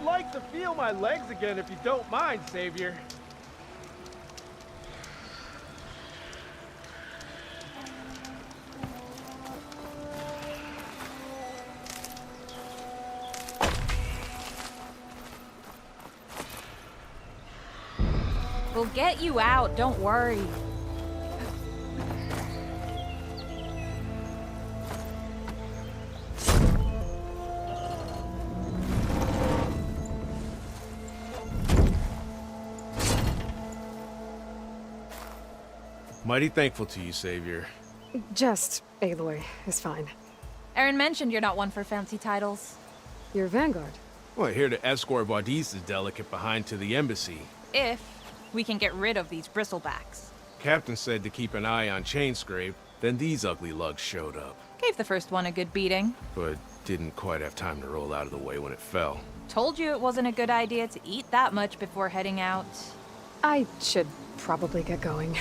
I'd like to feel my legs again if you don't mind, Savior. We'll get you out, don't worry. Mighty thankful to you, Savior. Just Aloy is fine. Erin mentioned you're not one for fancy titles. You're Vanguard. Well, here to escort Wadis' delicate behind to the embassy. If we can get rid of these bristlebacks. Captain said to keep an eye on Chainscrape, then these ugly lugs showed up. Gave the first one a good beating. But didn't quite have time to roll out of the way when it fell. Told you it wasn't a good idea to eat that much before heading out. I should probably get going.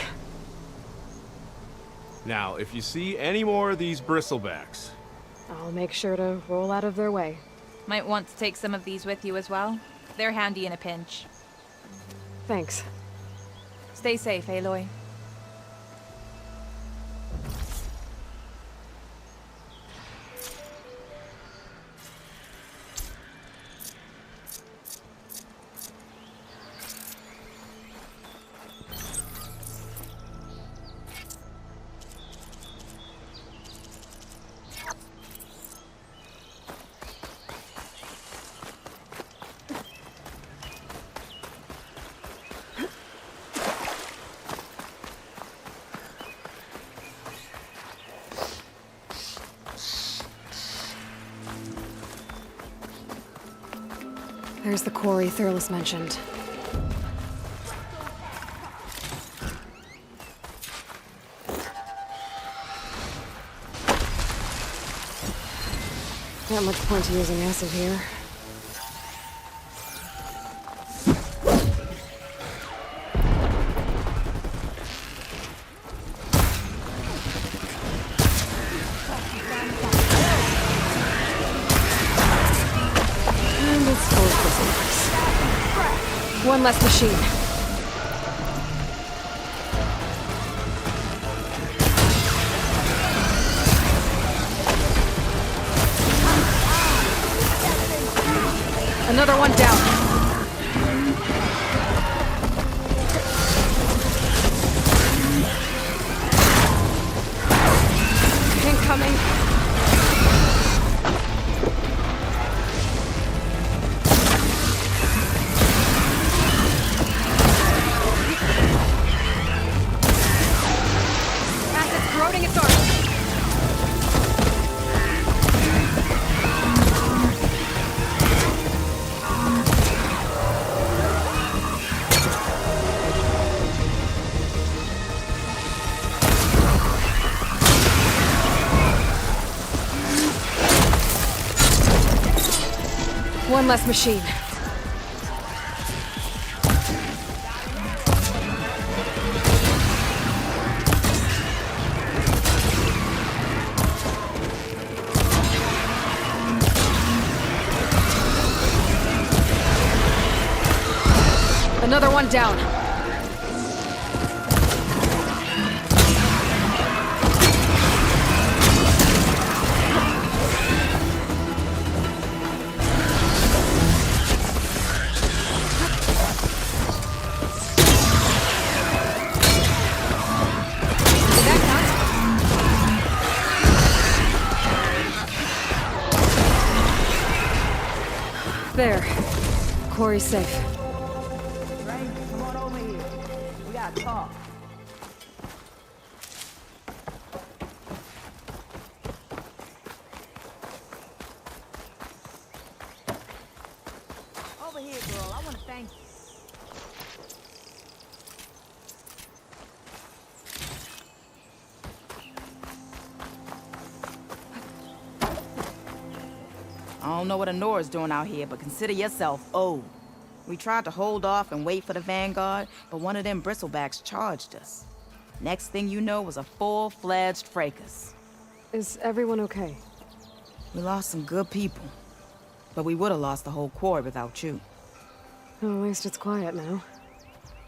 Now, if you see any more of these bristlebacks... I'll make sure to roll out of their way. Might want to take some of these with you as well. They're handy in a pinch. Thanks. Stay safe, Aloy. There's the quarry Thurles mentioned. Not much point to using acid here. And it's full of prisoners. One less machine. Another one down. Incoming. Acid's corroding its armor. One less machine. Another one down. There. Quarry's safe. Frank, come on over here. We gotta talk. Over here, girl. I want to thank you. I don't know what Honora's doing out here, but consider yourself owed. We tried to hold off and wait for the Vanguard, but one of them bristlebacks charged us. Next thing you know was a full-fledged fracas. Is everyone okay? We lost some good people. But we would have lost the whole quarry without you. Well, at least it's quiet now.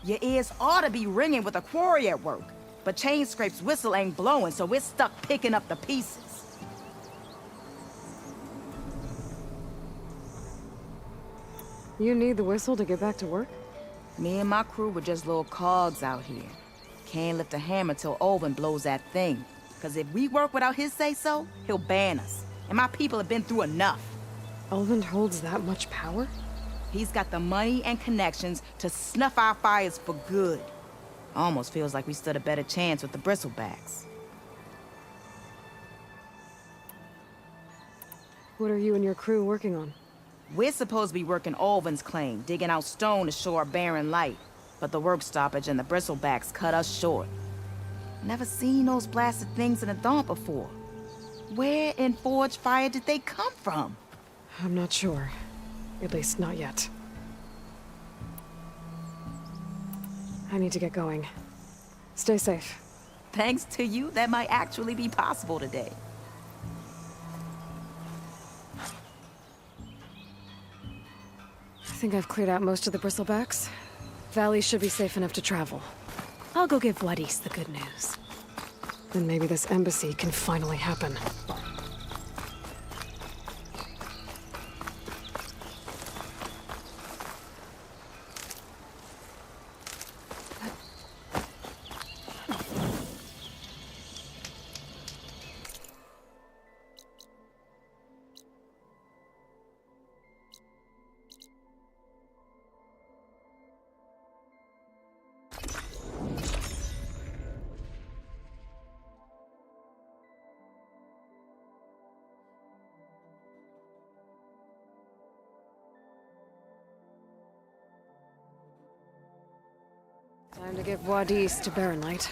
Your ears ought to be ringing with a quarry at work. But Chainscrape's whistle ain't blowing, so we're stuck picking up the pieces. You need the whistle to get back to work? Me and my crew were just little cogs out here. Can't lift a hammer till Olvin blows that thing. Cause if we work without his say-so, he'll ban us. And my people have been through enough. Ulvund holds that much power? He's got the money and connections to snuff our fires for good. Almost feels like we stood a better chance with the Bristlebacks. What are you and your crew working on? We're supposed to be working Olvin's claim, digging out stone to shore Barren Light. But the work stoppage and the Bristlebacks cut us short. Never seen those blasted things in the Dawn before. Where in Forge Fire did they come from? I'm not sure. At least not yet. I need to get going. Stay safe. Thanks to you, that might actually be possible today. I think I've cleared out most of the Bristlebacks. Valley should be safe enough to travel. I'll go give Wadis the good news. Then maybe this embassy can finally happen. Time to give Wadis to Barren Light.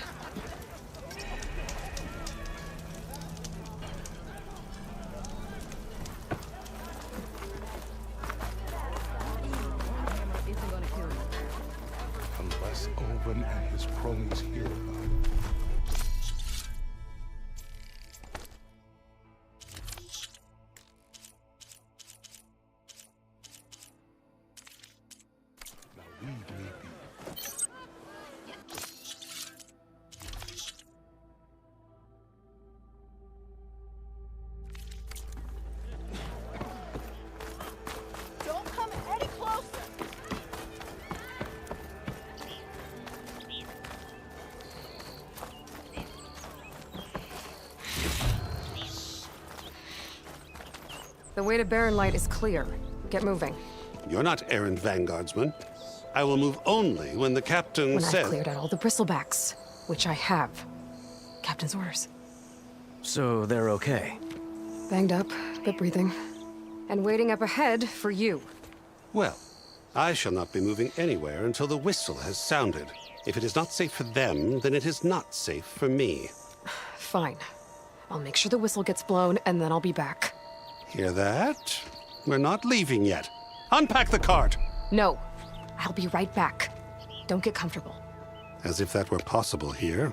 Unless Olvin and his cronies hear about it. Now leave me be. Don't come any closer! The way to Barren Light is clear. Get moving. You're not errand vanguardsman. I will move only when the captain When says... I've cleared out all the Bristlebacks, which I have. Captain's orders. So they're okay? Banged up, but breathing. And waiting up ahead for you. Well, I shall not be moving anywhere until the whistle has sounded. If it is not safe for them, then it is not safe for me. Fine. I'll make sure the whistle gets blown, and then I'll be back. Hear that? We're not leaving yet. Unpack the cart! No. I'll be right back. Don't get comfortable. As if that were possible here.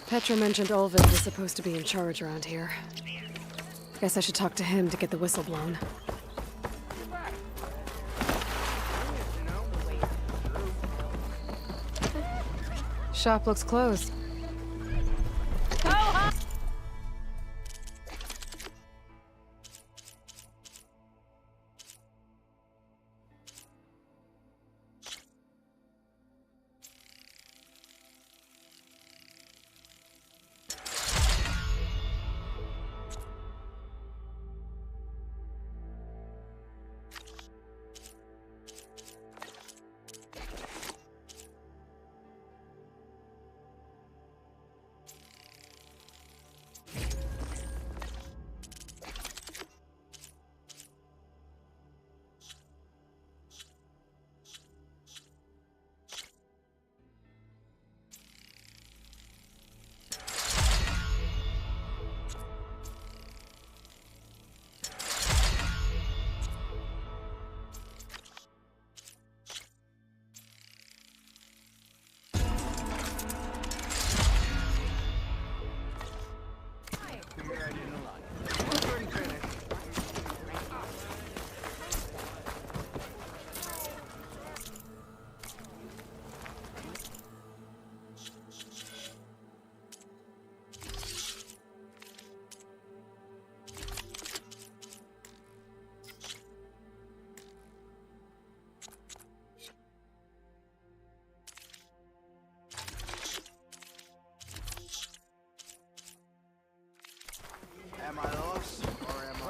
Petra mentioned Olvin was supposed to be in charge around here. Guess I should talk to him to get the whistle blown. Shop looks closed.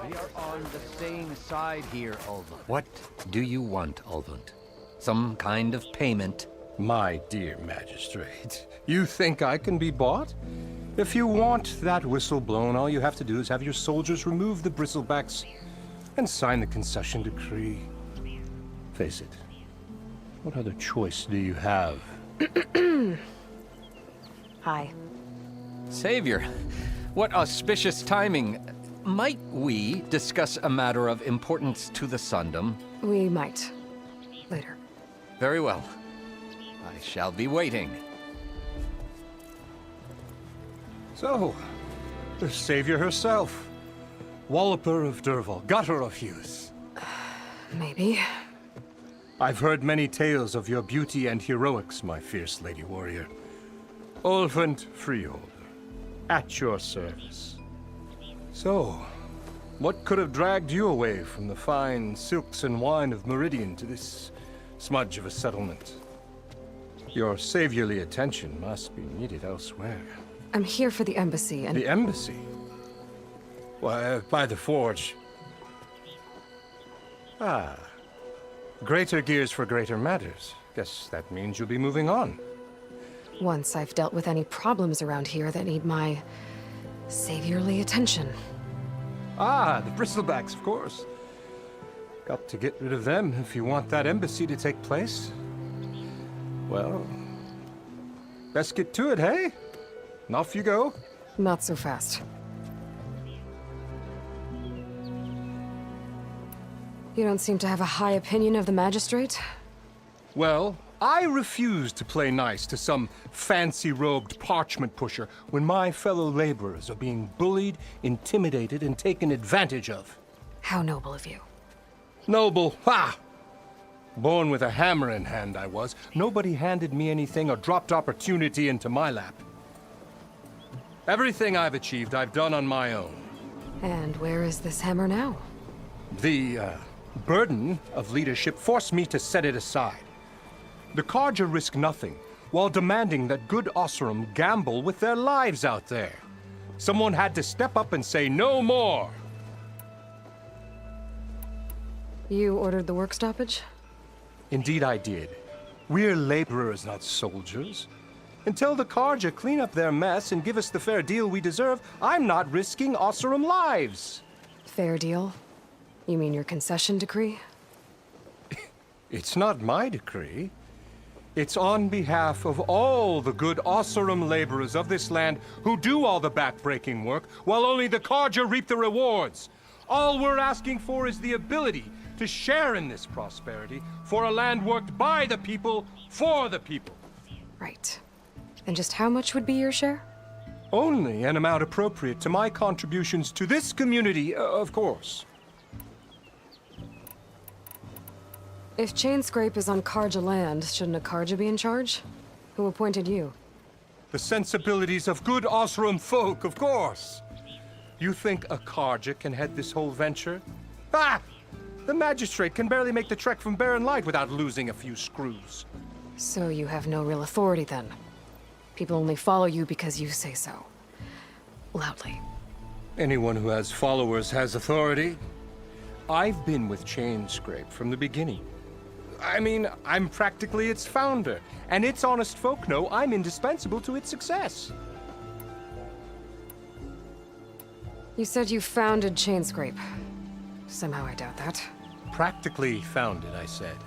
We are on the same side here, Ulvund. What do you want, Ulvund? Some kind of payment? My dear magistrate, you think I can be bought? If you want that whistle blown, all you have to do is have your soldiers remove the bristlebacks and sign the concession decree. Face it, what other choice do you have? Hi. Savior, what auspicious timing. Might we discuss a matter of importance to the Sundom? We might. Later. Very well. I shall be waiting. So, the savior herself. Walloper of Derval, gutter of Hughes. Maybe. I've heard many tales of your beauty and heroics, my fierce lady warrior. Ulvund Freeholder, at your service. So, what could have dragged you away from the fine silks and wine of Meridian to this smudge of a settlement? Your saviorly attention must be needed elsewhere. I'm here for the embassy and... The embassy? Why, by the forge. Ah. Greater gears for greater matters. Guess that means you'll be moving on. Once I've dealt with any problems around here that need my saviorly attention. Ah, the bristlebacks, of course. Got to get rid of them if you want that embassy to take place. Well, best get to it, hey? And off you go. Not so fast. You don't seem to have a high opinion of the magistrate? Well, I refuse to play nice to some fancy-robed parchment pusher when my fellow laborers are being bullied, intimidated, and taken advantage of. How noble of you. Noble, ha! Born with a hammer in hand, I was. Nobody handed me anything or dropped opportunity into my lap. Everything I've achieved, I've done on my own. And where is this hammer now? The, burden of leadership forced me to set it aside. The Carja risk nothing, while demanding that good Oseram gamble with their lives out there. Someone had to step up and say no more. You ordered the work stoppage? Indeed I did. We're laborers, not soldiers. Until the Carja clean up their mess and give us the fair deal we deserve, I'm not risking Oseram lives. Fair deal? You mean your concession decree? It's not my decree. It's on behalf of all the good Oseram laborers of this land who do all the backbreaking work, while only the Carja reap the rewards. All we're asking for is the ability to share in this prosperity for a land worked by the people, for the people. Right. And just how much would be your share? Only an amount appropriate to my contributions to this community, of course. If Chainscrape is on Carja land, shouldn't a Carja be in charge? Who appointed you? The sensibilities of good Oseram folk, of course. You think a Carja can head this whole venture? Ah! The magistrate can barely make the trek from Barren Light without losing a few screws. So you have no real authority then? People only follow you because you say so. Loudly. Anyone who has followers has authority. I've been with Chainscrape from the beginning. I mean, I'm practically its founder, and its honest folk know I'm indispensable to its success. You said you founded Chainscrape. Somehow I doubt that. Practically founded, I said.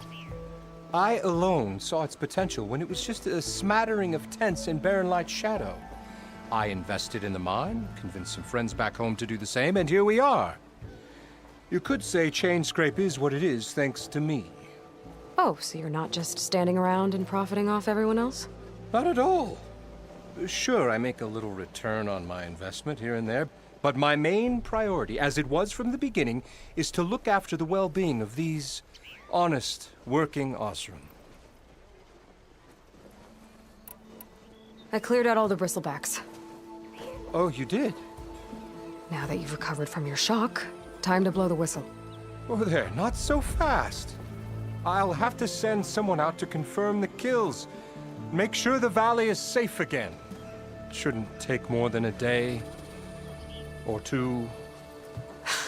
I alone saw its potential when it was just a smattering of tents in Barren Light's shadow. I invested in the mine, convinced some friends back home to do the same, and here we are. You could say Chainscrape is what it is thanks to me. Oh, so you're not just standing around and profiting off everyone else? Not at all. Sure, I make a little return on my investment here and there, but my main priority, as it was from the beginning, is to look after the well-being of these honest, working Oseram. I cleared out all the bristlebacks. Oh, you did? Now that you've recovered from your shock, time to blow the whistle. Oh there, not so fast. I'll have to send someone out to confirm the kills. Make sure the valley is safe again. Shouldn't take more than a day or two.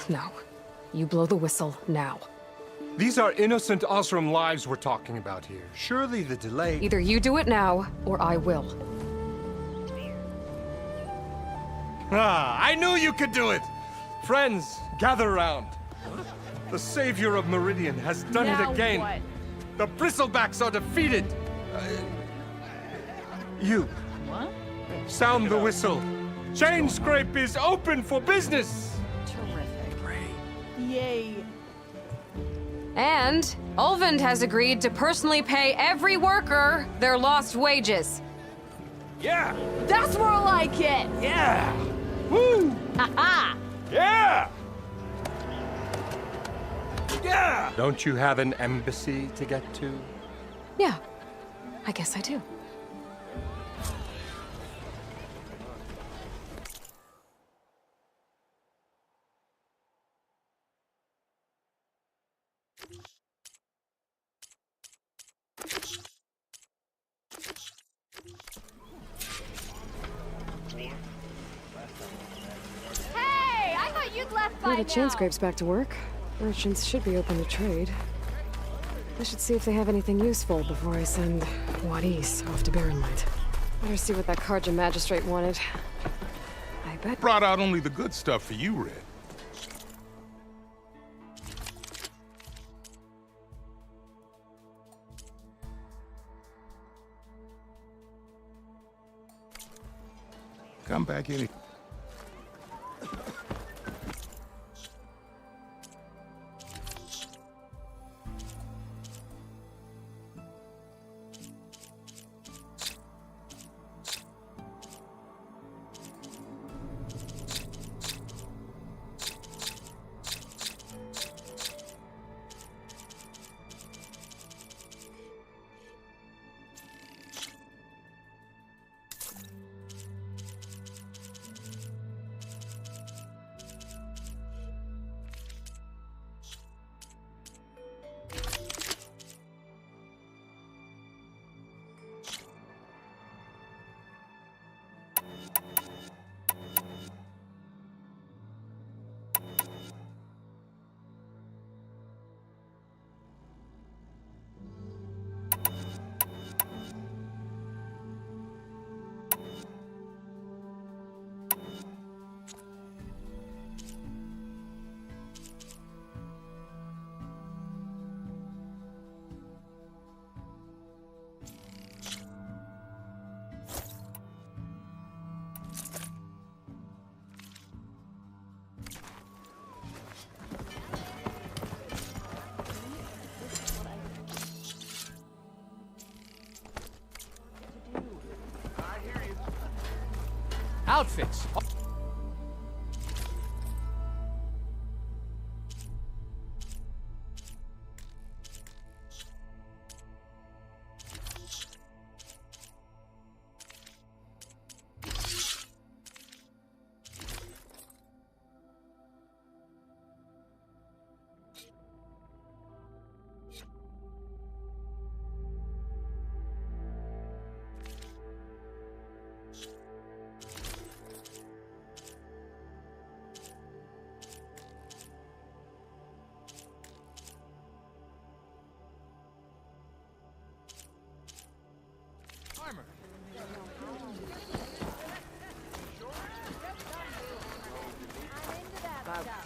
No. You blow the whistle now. These are innocent Osram lives we're talking about here. Surely the delay... Either you do it now, or I will. Ah, I knew you could do it! Friends, gather round. The savior of Meridian has done it again. What? The Bristlebacks are defeated. You. What? Sound the whistle. Chainscrape is open for business. Terrific. Yay. And Ulvund has agreed to personally pay every worker their lost wages. Yeah! That's more like it! Yeah! Woo! Ha-ha! Yeah! Yeah! Don't you have an embassy to get to? Yeah, I guess I do. Hey, I thought you'd left by Now the Chainscrape's back to work. Merchants should be open to trade. I should see if they have anything useful before I send Wadis off to Barrenlight. Better see what that Karja magistrate wanted. I bet... Brought out only the good stuff for you, Red. Come back any... Outfits!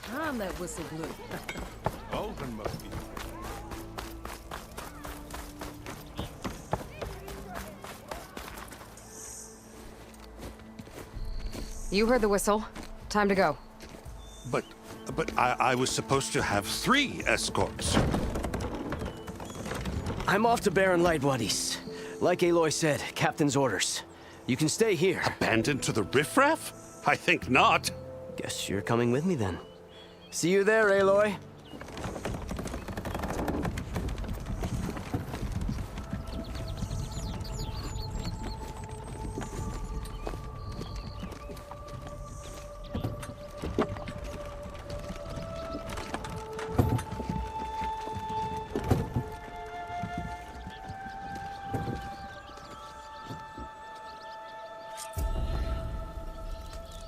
Time that whistle blew. Olvin must be... You heard the whistle. Time to go. But I was supposed to have 3 escorts. I'm off to Barrenlight, Wadis. Like Aloy said, Captain's orders. You can stay here. Abandoned to the riffraff? I think not. Guess you're coming with me then. See you there, Aloy.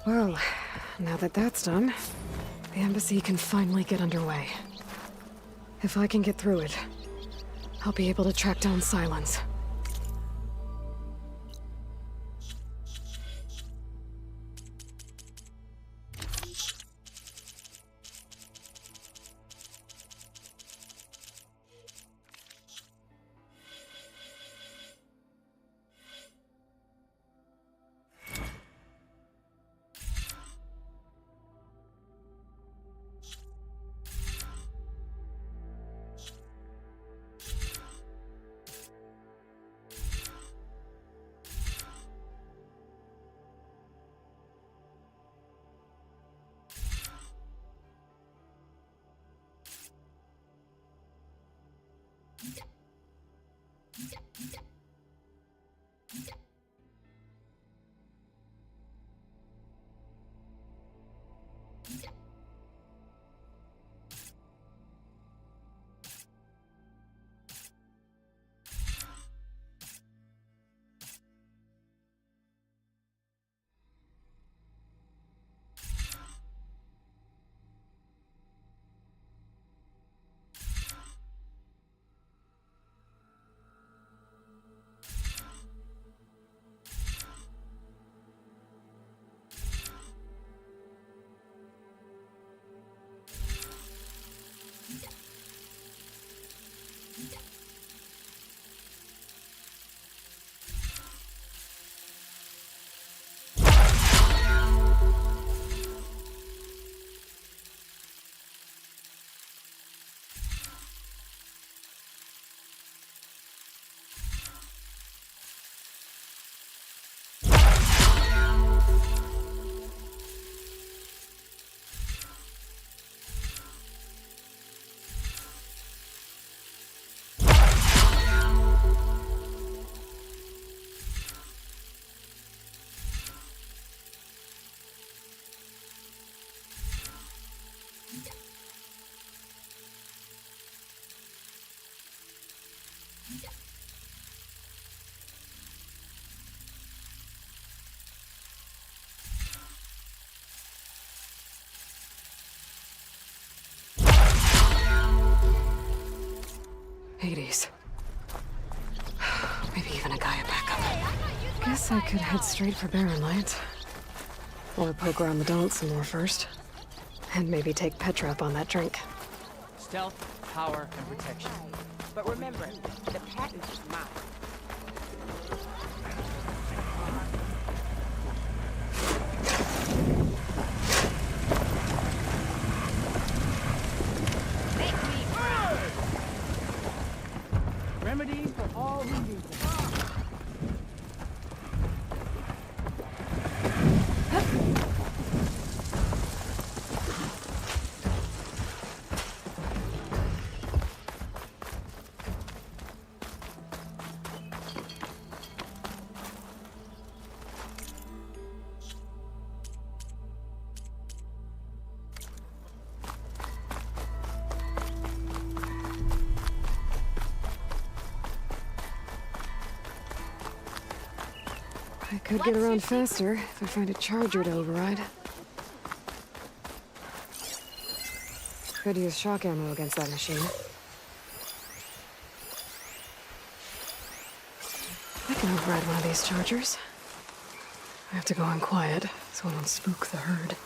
Well, now that that's done, The embassy can finally get underway. If I can get through it, I'll be able to track down Silence. Hades. Maybe even a Gaia backup. Guess I could head straight for Barren Light. Or poke around the Daunt some more first. And maybe take Petra up on that drink. Stealth, power, and protection. But remember, the patent is mine. Remedies for all who use them. I could get around faster if I find a charger to override. Could use shock ammo against that machine. I can override one of these chargers. I have to go in quiet so I don't spook the herd.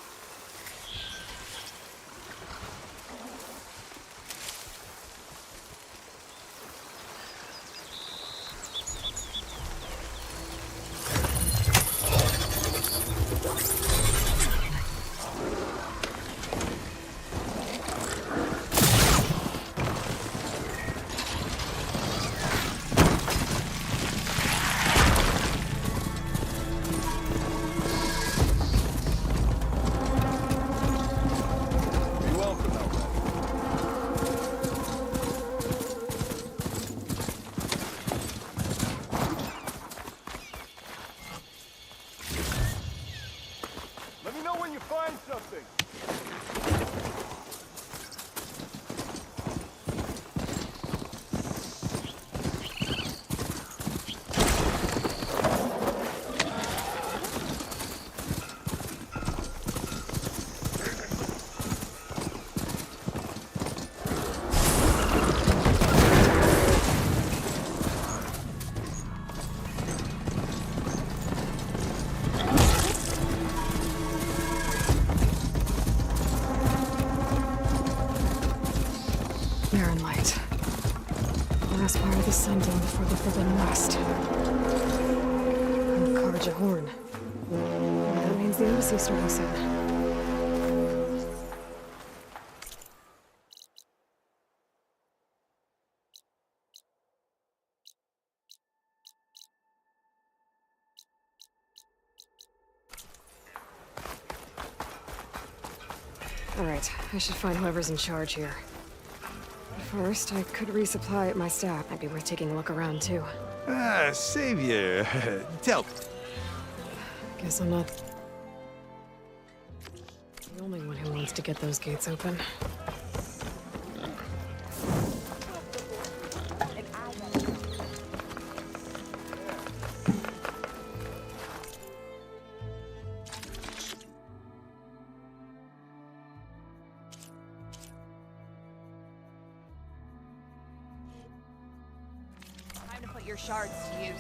Aspire the sun down before the Forbidden West. And Karja Horn. That means the embassy starting soon. Alright, I should find whoever's in charge here. First, I could resupply at my staff. Might be worth taking a look around, too. Ah, Savior. Tell me. Guess I'm not the only one who wants to get those gates open. Time to put your shards to use.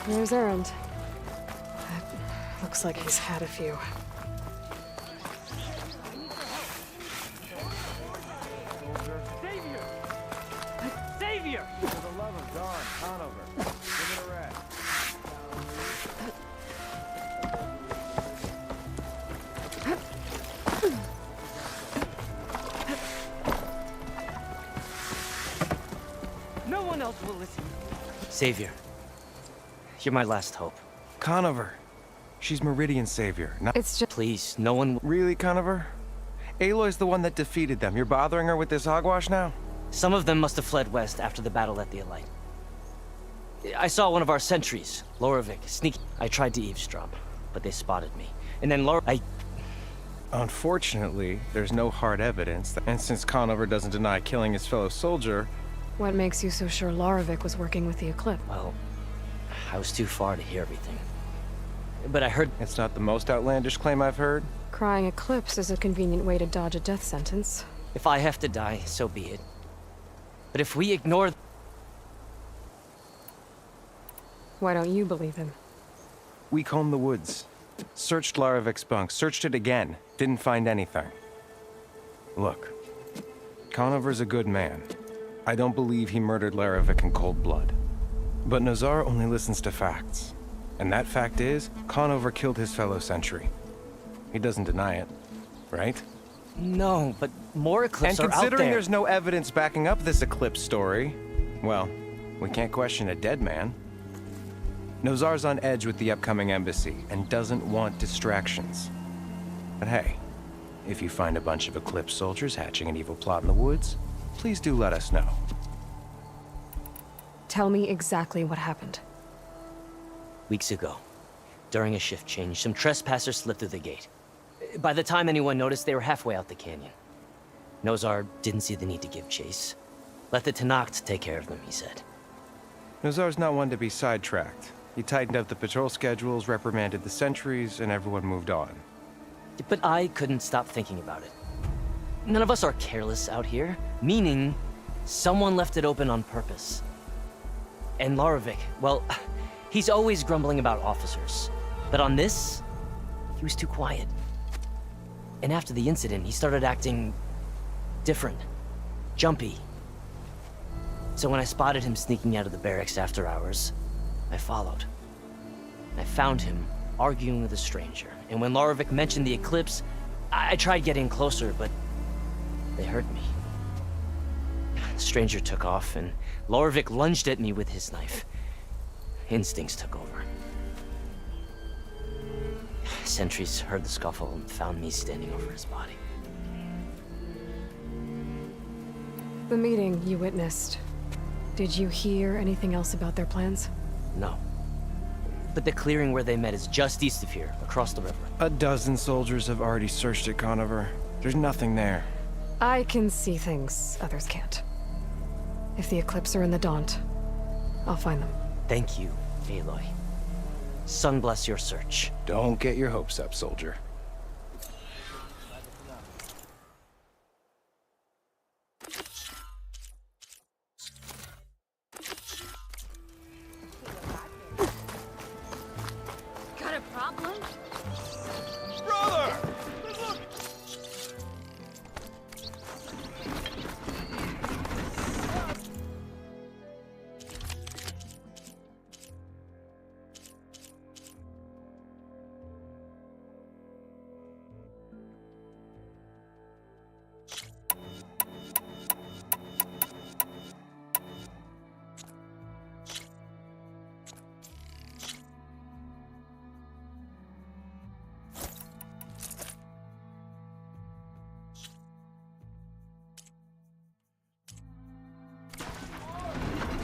There's Erend. Looks like he's had a few. Savior! Savior! For the love of God, Conover, give it a rest. No one else will listen. Savior. You're my last hope. Conover. She's Meridian's savior. Not It's just... Please, no one... really, Conover? Aloy's the one that defeated them. You're bothering her with this hogwash now? Some of them must have fled west after the battle at the Elite. I saw one of our sentries, Loravik, sneak. I tried to eavesdrop, but they spotted me. And then Unfortunately, there's no hard evidence, and since Conover doesn't deny killing his fellow soldier... What makes you so sure Loravik was working with the Eclipse? Well, I was too far to hear everything. But I heard... It's not the most outlandish claim I've heard. Crying Eclipse is a convenient way to dodge a death sentence. If I have to die, so be it. But if we ignore... Why don't you believe him? We combed the woods. Searched Laravik's bunk. Searched it again. Didn't find anything. Look. Conover's a good man. I don't believe he murdered Laravik in cold blood. But Nazar only listens to facts. And that fact is, Conover killed his fellow sentry. He doesn't deny it, right? No, but more Eclipse are out there. And considering there's no evidence backing up this Eclipse story, well, we can't question a dead man. Nozar's on edge with the upcoming embassy and doesn't want distractions. But hey, if you find a bunch of Eclipse soldiers hatching an evil plot in the woods, please do let us know. Tell me exactly what happened. Weeks ago, during a shift change, some trespassers slipped through the gate. By the time anyone noticed, they were halfway out the canyon. Nozar didn't see the need to give chase. Let the Tenakth take care of them, he said. Nozar's not one to be sidetracked. He tightened up the patrol schedules, reprimanded the sentries, and everyone moved on. But I couldn't stop thinking about it. None of us are careless out here, meaning someone left it open on purpose. And Laravik, well, he's always grumbling about officers. But on this, he was too quiet. And after the incident, he started acting different, jumpy. So when I spotted him sneaking out of the barracks after hours, I followed. I found him arguing with a stranger. And when Laravik mentioned the Eclipse, I tried getting closer, but they heard me. The stranger took off, and Laravik lunged at me with his knife. Instincts took over. Sentries heard the scuffle and found me standing over his body. The meeting you witnessed. Did you hear anything else about their plans? No. But the clearing where they met is just east of here, across the river. A dozen soldiers have already searched it, Conover. There's nothing there. I can see things others can't. If the Eclipse are in the Daunt, I'll find them. Thank you, Aloy. Sun bless your search. Don't get your hopes up, soldier.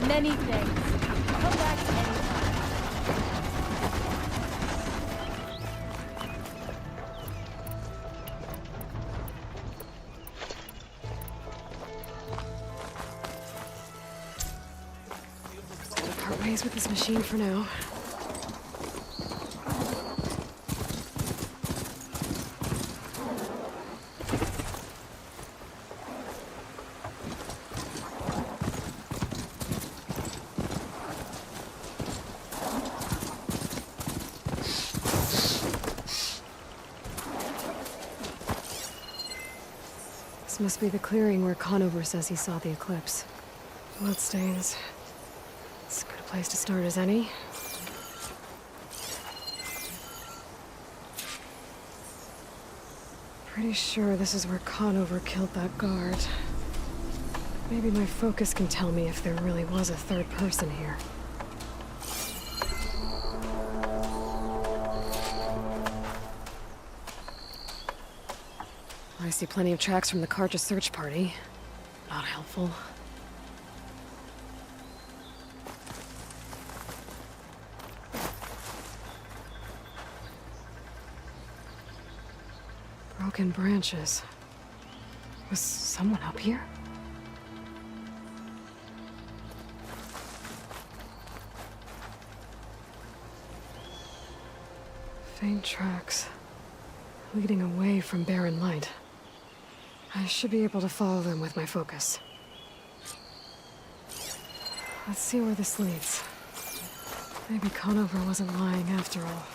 Many thanks. Come back anytime. Part ways with this machine for now. This must be the clearing where Conover says he saw the eclipse. Bloodstains. As good a place to start as any. Pretty sure this is where Conover killed that guard. Maybe my focus can tell me if there really was a third person here. I see plenty of tracks from the Karja search party. Not helpful. Broken branches. Was someone up here? Faint tracks. Leading away from barren light. I should be able to follow them with my focus. Let's see where this leads. Maybe Conover wasn't lying after all.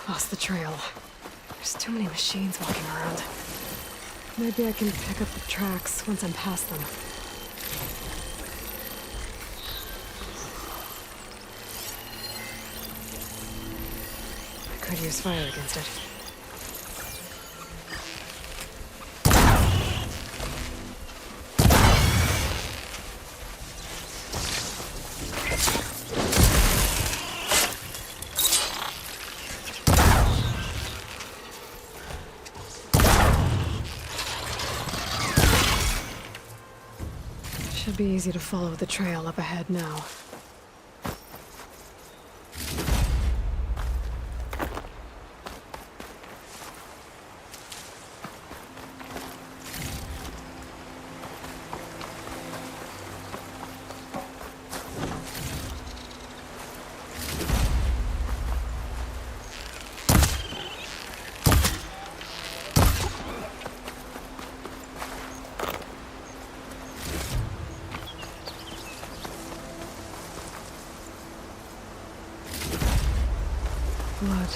Lost the trail. There's too many machines walking around. Maybe I can pick up the tracks once I'm past them. I could use fire against it. Should be easy to follow the trail up ahead now. Blood.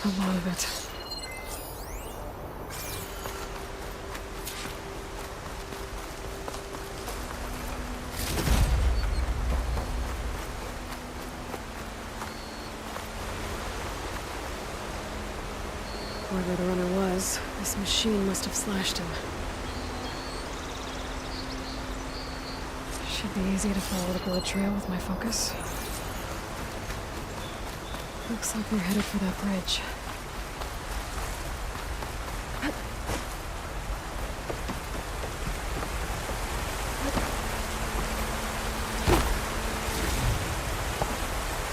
A lot of it. Whoever the runner was, this machine must have slashed him. Should be easy to follow the blood trail with my focus. Looks like we're headed for that bridge.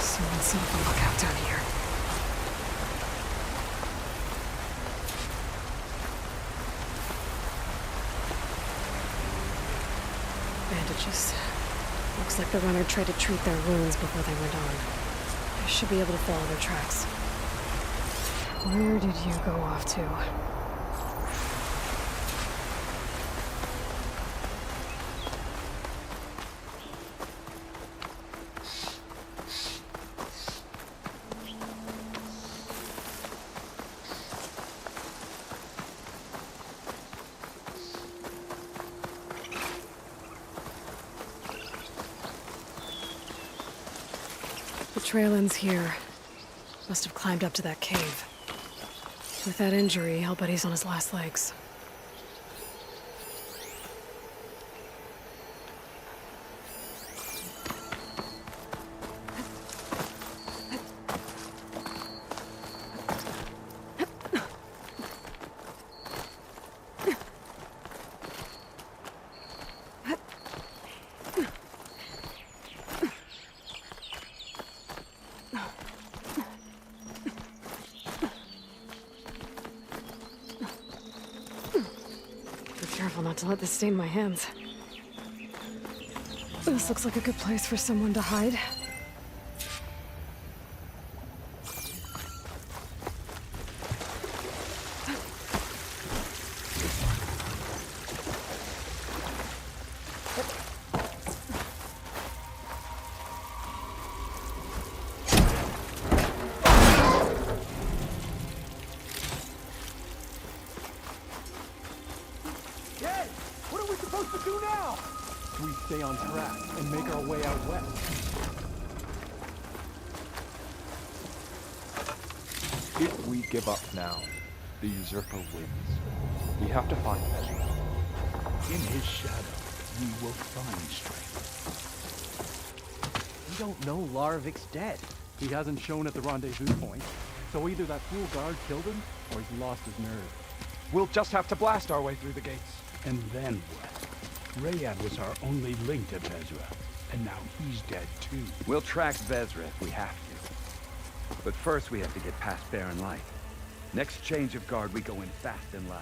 Someone set up a lookout down here. Bandages. Looks like the runner tried to treat their wounds before they went on. I should be able to follow their tracks. Where did you go off to? The trail ends here. Must have climbed up to that cave. With that injury, I'll bet he's on his last legs. to let this stain my hands. This looks like a good place for someone to hide. Hey, what are we supposed to do now? We stay on track and make our way out west. If we give up now, the usurper wins. We have to find Ezra. In his shadow, we will find strength. We don't know Laravic's dead. He hasn't shown at the rendezvous point, so either that fool guard killed him, or he's lost his nerve. We'll just have to blast our way through the gates. And then what? Rayad was our only link to Vezra, and now he's dead too. We'll track Vezra if we have to. But first we have to get past Barren Light. Next change of guard, we go in fast and loud.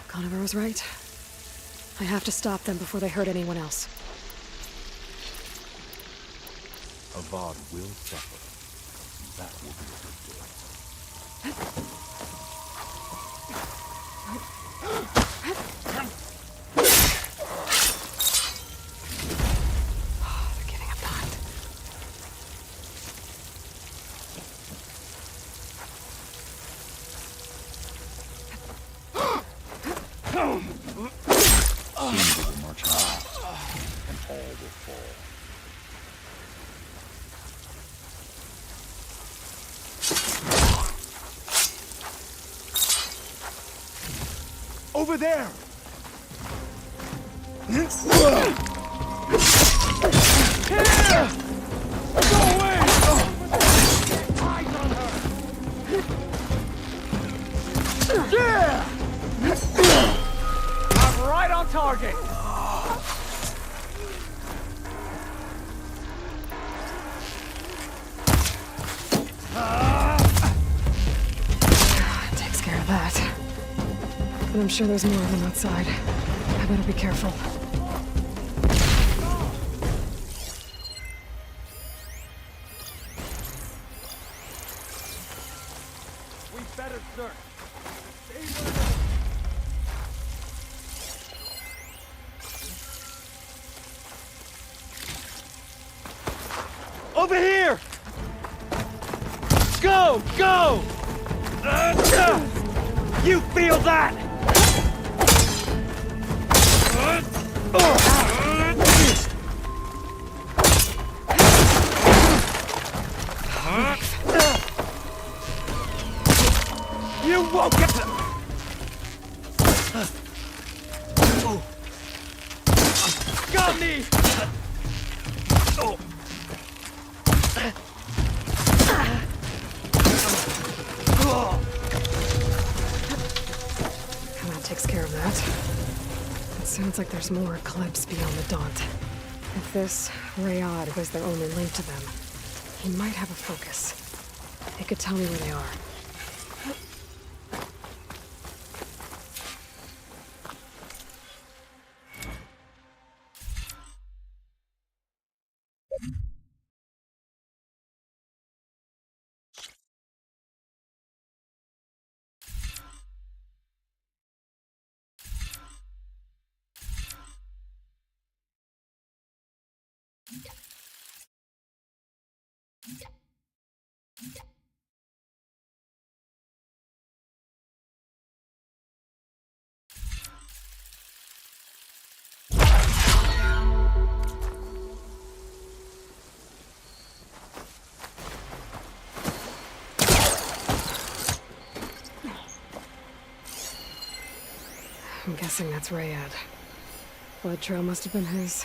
Conover was right. I have to stop them before they hurt anyone else. Avad will suffer. That will be a good day. They're getting up behind. Soon they will march on, and all will fall. Over there! Go away! Eyes on her! Yeah! I'm right on target! Takes care of that. But I'm sure there's more of them outside. I better be careful. We better search. Over here! Go! Go! You feel that? You won't get to... Got me! And that takes care of that. It sounds like there's more Eclipse beyond the Daunt. If this Rayad was their only link to them, he might have a focus. He could tell me where they are. I'm guessing that's Rayad. Blood trail must have been his.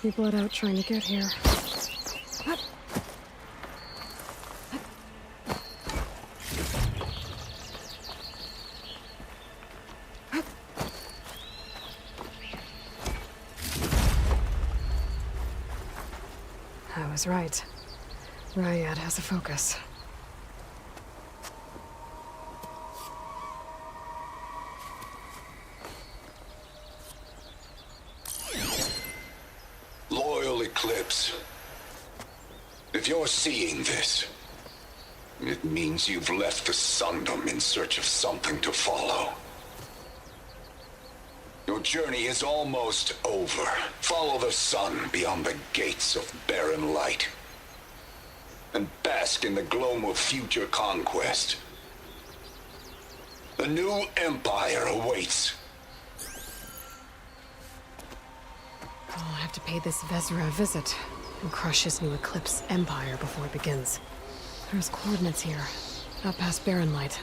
He bled out trying to get here. I was right. Rayad has a focus. eclipse. If you're seeing this, it means you've left the Sundom in search of something to follow. Your journey is almost over. Follow the sun beyond the gates of barren light, and bask in the gloam of future conquest. The new empire awaits. I'll have to pay this Vezra a visit and crush his new Eclipse empire before it begins. There's coordinates here, out past Barren Light.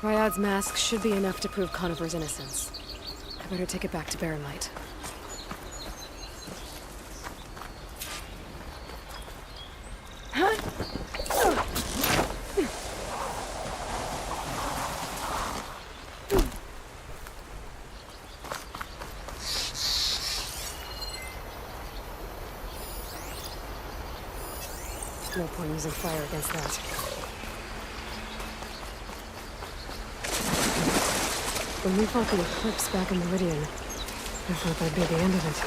Ryad's mask should be enough to prove Conover's innocence. I better take it back to Barren Light. No point using fire against that. When we fought the Eclipse back in Meridian, I thought that'd be the end of it.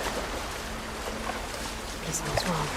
Guess I was wrong.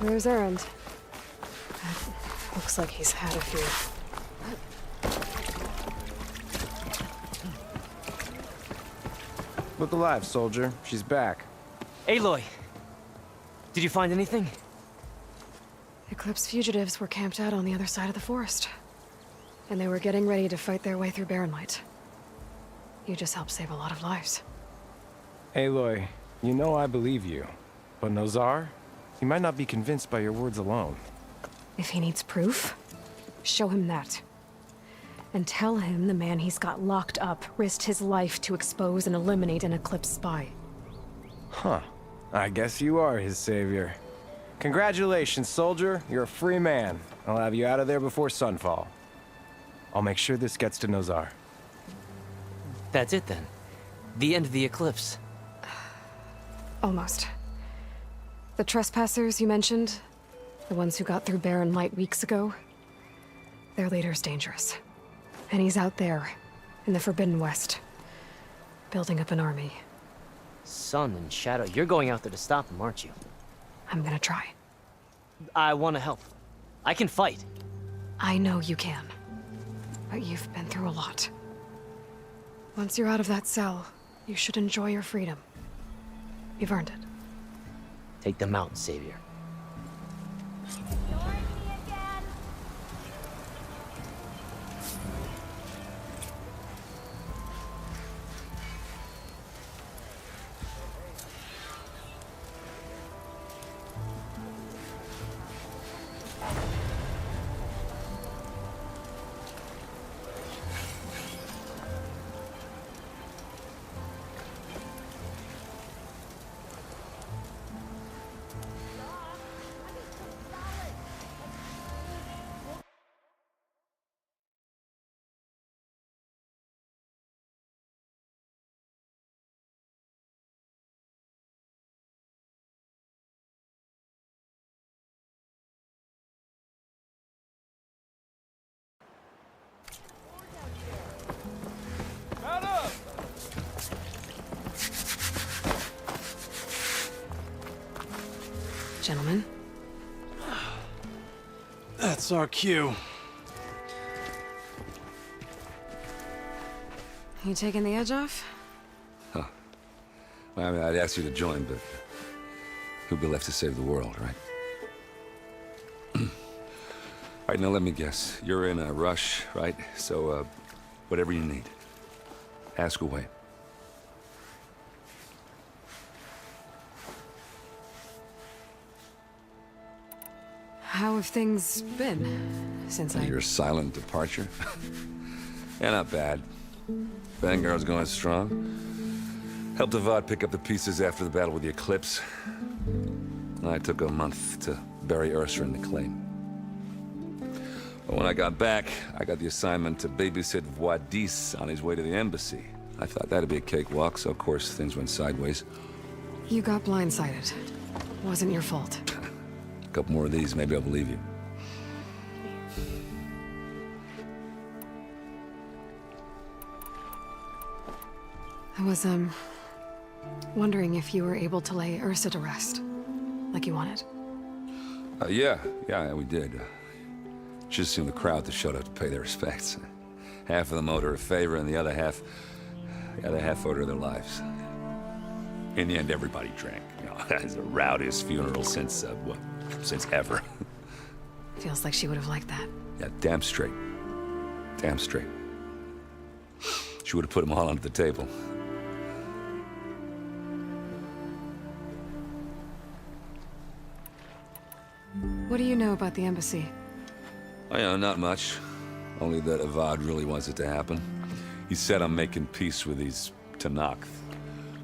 There's Erend. Looks like he's had a few. Look alive, soldier. She's back. Aloy! Did you find anything? Eclipse fugitives were camped out on the other side of the forest. And they were getting ready to fight their way through Barren Light. You just helped save a lot of lives. Aloy, you know I believe you. But Nozar? He might not be convinced by your words alone. If he needs proof, show him that. And tell him the man he's got locked up risked his life to expose and eliminate an Eclipse spy. Huh. I guess you are his savior. Congratulations, soldier. You're a free man. I'll have you out of there before sunfall. I'll make sure this gets to Nozar. That's it then. The end of the Eclipse. Almost. The trespassers you mentioned, the ones who got through Barren Light weeks ago, their leader's dangerous. And he's out there, in the Forbidden West, building up an army. Sun and Shadow, you're going out there to stop him, aren't you? I'm gonna try. I want to help. I can fight. I know you can. But you've been through a lot. Once you're out of that cell, you should enjoy your freedom. You've earned it. Take them out, Savior. Gentlemen. That's our cue. You taking the edge off? Huh. Well, I mean, I'd ask you to join, but who'd be left to save the world, right? All right, now let me guess. You're in a rush, right? So, whatever you need, ask away. How have things been since Your silent departure? Yeah, not bad. Vanguard's going strong. Helped Avad pick up the pieces after the battle with the Eclipse. I took a month to bury Ursa in the claim. But when I got back, I got the assignment to babysit Wadis on his way to the embassy. I thought that'd be a cakewalk, so of course things went sideways. You got blindsided. Wasn't your fault. A couple more of these, maybe I'll believe you. I was, wondering if you were able to lay Ursa to rest, like you wanted. Yeah, we did. Just seemed the crowd that showed up to pay their respects. Half of them owed her a favor, and the other half owed her their lives. In the end, everybody drank. You know, it's the rowdiest funeral since ever. Feels like she would have liked that. Yeah, damn straight. Damn straight. She would have put them all under the table. What do you know about the embassy? I know, not much. Only that Avad really wants it to happen. He said I'm making peace with these Tenakth.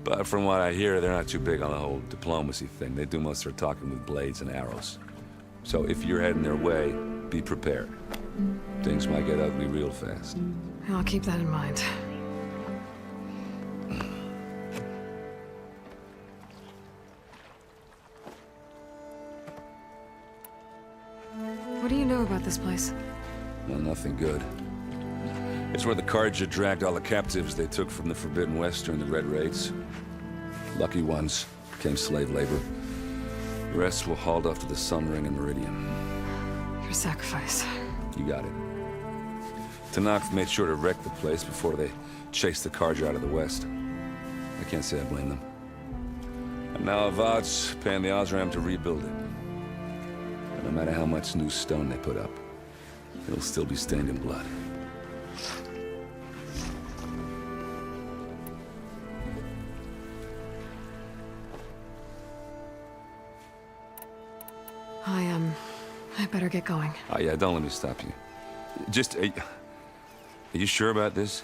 But from what I hear, they're not too big on the whole diplomacy thing. They do most of their talking with blades and arrows. So if you're heading their way, be prepared. Things might get ugly real fast. I'll keep that in mind. What do you know about this place? Well, nothing good. It's where the Carja dragged all the captives they took from the Forbidden West during the Red Raids. Lucky ones became slave labor. The rest will hauled off to the Sun Ring and Meridian. Your sacrifice. You got it. Tenakth made sure to wreck the place before they chased the Carja out of the west. I can't say I blame them. And now Avad's paying the Osram to rebuild it. And no matter how much new stone they put up, it'll still be stained in blood. I better get going. Oh yeah, don't let me stop you. Just, are you sure about this?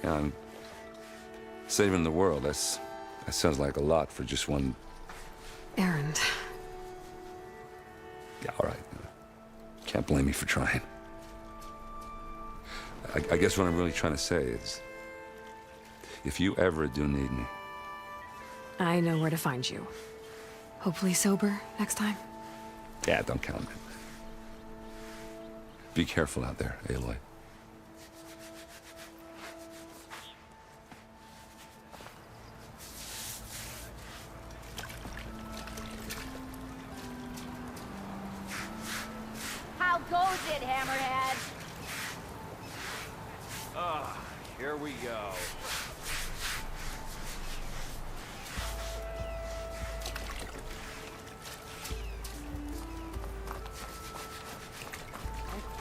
Yeah, I'm saving the world. That sounds like a lot for just one... Errand. Yeah, all right. Can't blame me for trying. I guess what I'm really trying to say is, if you ever do need me... I know where to find you. Hopefully sober next time. Yeah, don't count on it. Be careful out there, Aloy. How goes it, Hammerhead? Ah, here we go.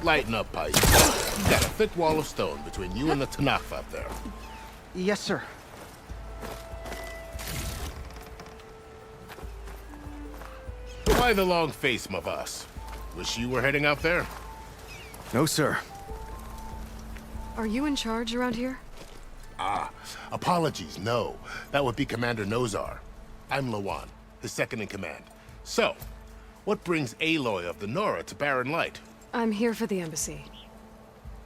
Lighten up, Pike. You got a thick wall of stone between you and the Tenakth up there. Yes, sir. Why the long face, Mavas? Wish you were heading out there? No, sir. Are you in charge around here? Ah, apologies, no. That would be Commander Nozar. I'm Lawan, his second in command. So, what brings Aloy of the Nora to Barren Light? I'm here for the embassy.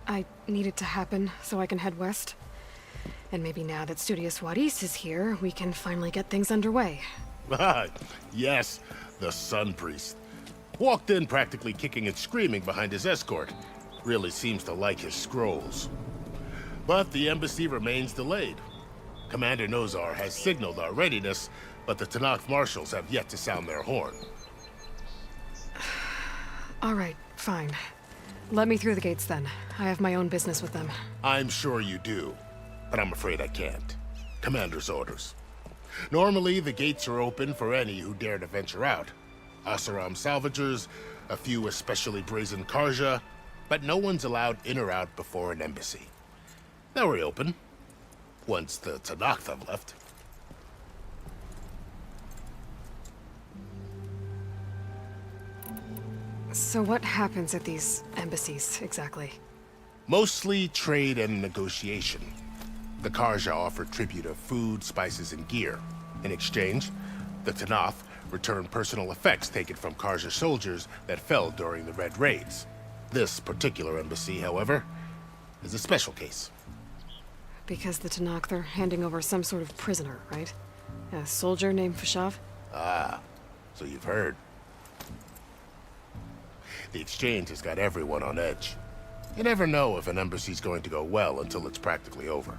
I need it to happen so I can head west. And maybe now that Studious Wadis is here, we can finally get things underway. Yes, the Sun Priest. Walked in practically kicking and screaming behind his escort. Really seems to like his scrolls. But the embassy remains delayed. Commander Nozar has signaled our readiness, but the Tenakth marshals have yet to sound their horn. All right, fine. Let me through the gates then. I have my own business with them. I'm sure you do, but I'm afraid I can't. Commander's orders. Normally, the gates are open for any who dare to venture out. Oseram salvagers, a few especially brazen Carja, but no one's allowed in or out before an embassy. They'll reopen, once the Tenakth have left. So what happens at these embassies, exactly? Mostly trade and negotiation. The Carja offer tribute of food, spices, and gear. In exchange, the Tenakth return personal effects taken from Carja soldiers that fell during the Red Raids. This particular embassy, however, is a special case. Because the Tenakth are handing over some sort of prisoner, right? A soldier named Fashav? Ah, so you've heard. The exchange has got everyone on edge. You never know if an embassy's going to go well until it's practically over.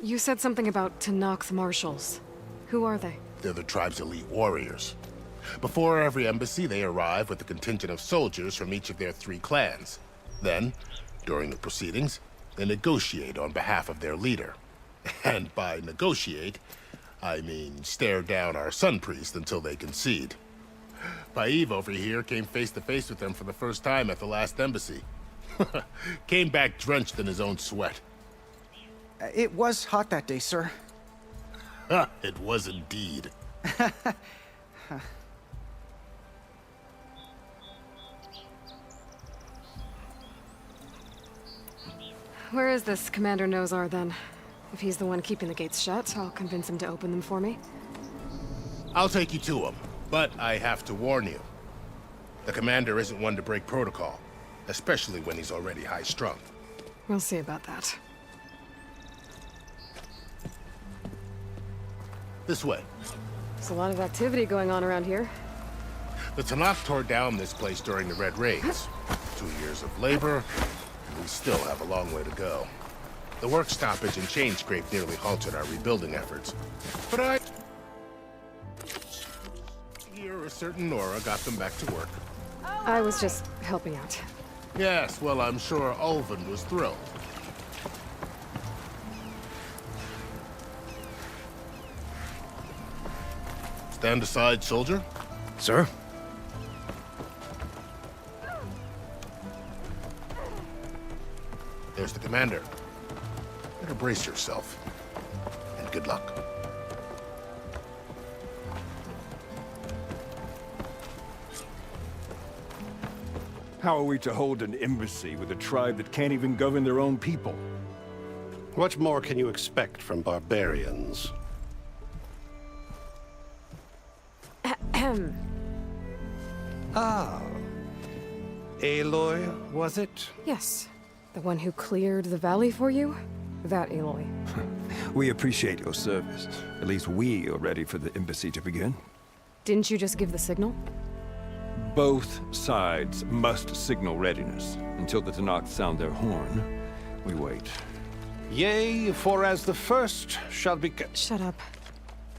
You said something about Tenakth marshals. Who are they? They're the tribe's elite warriors. Before every embassy, they arrive with a contingent of soldiers from each of their 3 clans. Then, during the proceedings, they negotiate on behalf of their leader. And by negotiate, I mean stare down our Sun Priest until they concede. Paiv over here came face to face with them for the first time at the last embassy. Came back drenched in his own sweat. It was hot that day, sir. It was indeed. Where is this Commander Nozar, then? If he's the one keeping the gates shut, I'll convince him to open them for me. I'll take you to him, but I have to warn you. The commander isn't one to break protocol, especially when he's already high-strung. We'll see about that. This way. There's a lot of activity going on around here. The Tanakh tore down this place during the Red Raids. 2 years of labor, and we still have a long way to go. The work stoppage and chain scrape nearly halted our rebuilding efforts. But I hear a certain Nora got them back to work. I was just helping out. Yes, well, I'm sure Ulvin was thrilled. Stand aside, soldier. Sir? There's the commander. Better brace yourself. And good luck. How are we to hold an embassy with a tribe that can't even govern their own people? What more can you expect from barbarians? Ah. Aloy, was it? Yes. The one who cleared the valley for you? That Aloy. We appreciate your service. At least we are ready for the embassy to begin. Didn't you just give the signal? Both sides must signal readiness. Until the Tanakh sound their horn, we wait. Yea, for as the first shall be... Shut up.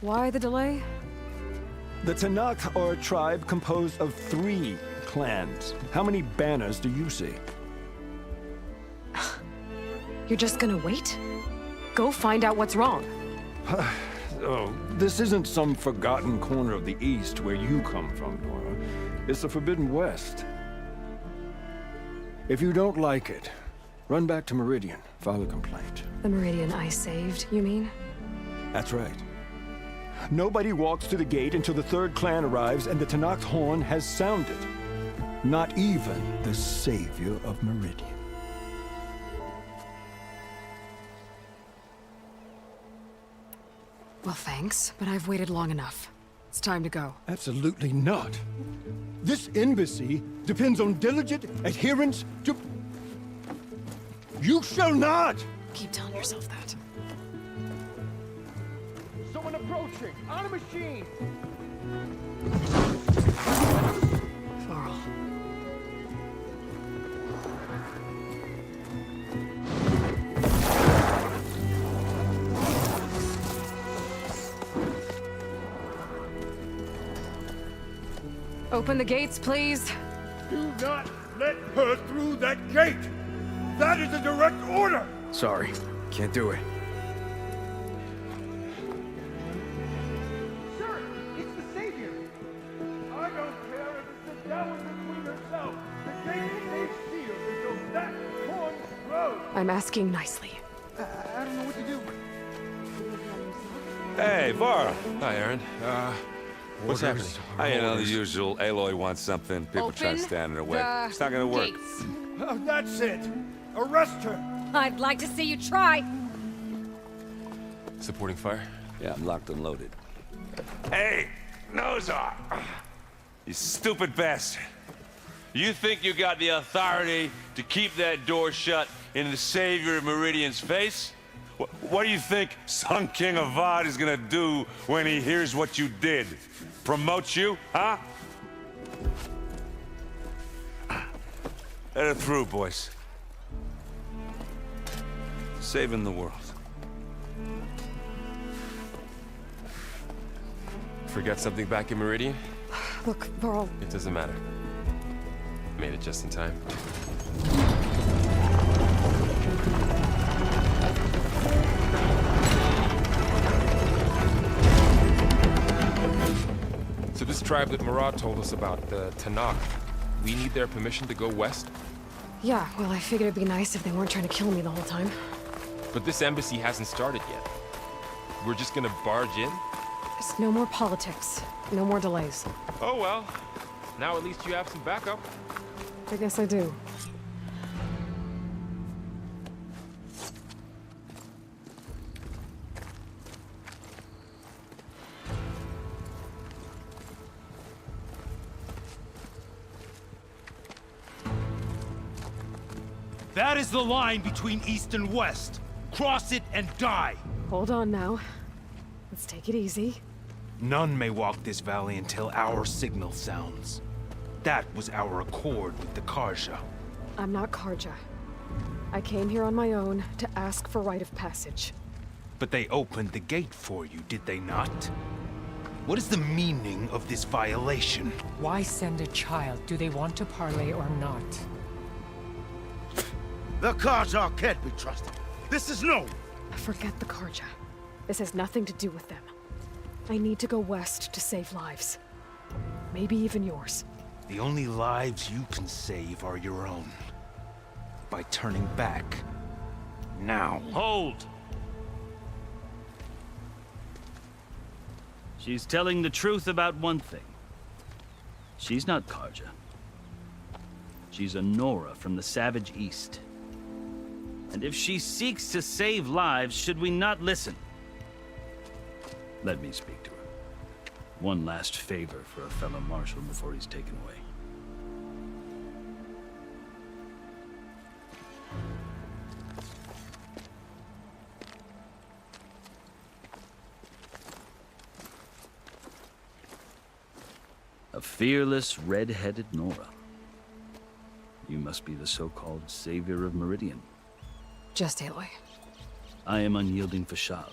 Why the delay? The Tanakh are a tribe composed of 3 clans. How many banners do you see? You're just gonna wait? Go find out what's wrong. Oh, this isn't some forgotten corner of the East where you come from, Nora. It's the Forbidden West. If you don't like it, run back to Meridian, file a complaint. The Meridian I saved, you mean? That's right. Nobody walks to the gate until the 3rd clan arrives and the Tanakh's horn has sounded. Not even the savior of Meridian. Well, thanks, but I've waited long enough. It's time to go. Absolutely not. This embassy depends on diligent adherence to... You shall not! Keep telling yourself that. Someone approaching! On a machine! Varl. Open the gates, please. Do not let her through that gate! That is a direct order! Sorry, can't do it. Sir, it's the Savior! I don't care if it's the devil between herself. The gate stays sealed until that horn blows! I'm asking nicely. I don't know what to do. Hey, Varl. Hi, Aaron. What's happening? You know, the usual. Aloy wants something. People try to stand in her way. It's not gonna work. Oh, that's it! Arrest her! I'd like to see you try. Supporting fire? Yeah, I'm locked and loaded. Hey, Nozar! You stupid bastard. You think you got the authority to keep that door shut in the Savior of Meridian's face? What do you think Sun King Avad is gonna do when he hears what you did? Promote you, huh? Let her through, boys. Saving the world. Forgot something back in Meridian? Look, Varl. It doesn't matter. Made it just in time. So this tribe that Murad told us about, the Tanakh, we need their permission to go west? Yeah, well, I figured it'd be nice if they weren't trying to kill me the whole time. But this embassy hasn't started yet. We're just gonna barge in? Just no more politics. No more delays. Oh well. Now at least you have some backup. I guess I do. That is the line between East and West. Cross it and die. Hold on now. Let's take it easy. None may walk this valley until our signal sounds. That was our accord with the Karja. I'm not Karja. I came here on my own to ask for rite of passage. But they opened the gate for you, did they not? What is the meaning of this violation? Why send a child? Do they want to parley or not? The Karja can't be trusted. This is known. Forget the Karja. This has nothing to do with them. I need to go west to save lives. Maybe even yours. The only lives you can save are your own. By turning back. Now. Hold! She's telling the truth about one thing. She's not Karja. She's a Nora from the Savage East. And if she seeks to save lives, should we not listen? Let me speak to her. One last favor for a fellow marshal before he's taken away. A fearless, red-headed Nora. You must be the so-called savior of Meridian. Just Aloy. I am Unyielding Fashav,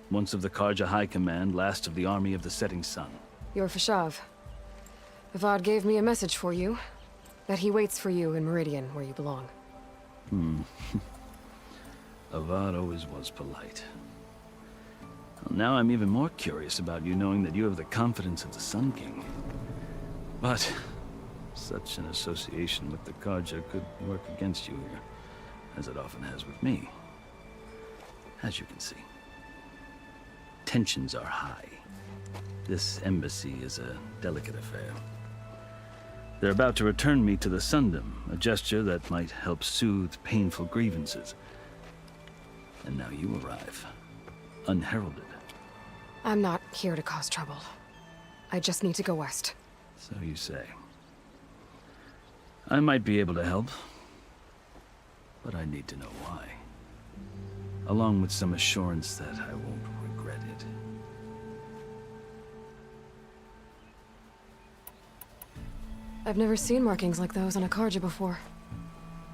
once of the Karja High Command, last of the Army of the Setting Sun. You're Fashav. Avad gave me a message for you. That he waits for you in Meridian, where you belong. Avad always was polite. Well, now I'm even more curious about you knowing that you have the confidence of the Sun King. But such an association with the Karja could work against you here, as it often has with me. As you can see, tensions are high. This embassy is a delicate affair. They're about to return me to the Sundom, a gesture that might help soothe painful grievances. And now you arrive, unheralded. I'm not here to cause trouble. I just need to go west. So you say. I might be able to help, but I need to know why. Along with some assurance that I won't regret it. I've never seen markings like those on a Karja before.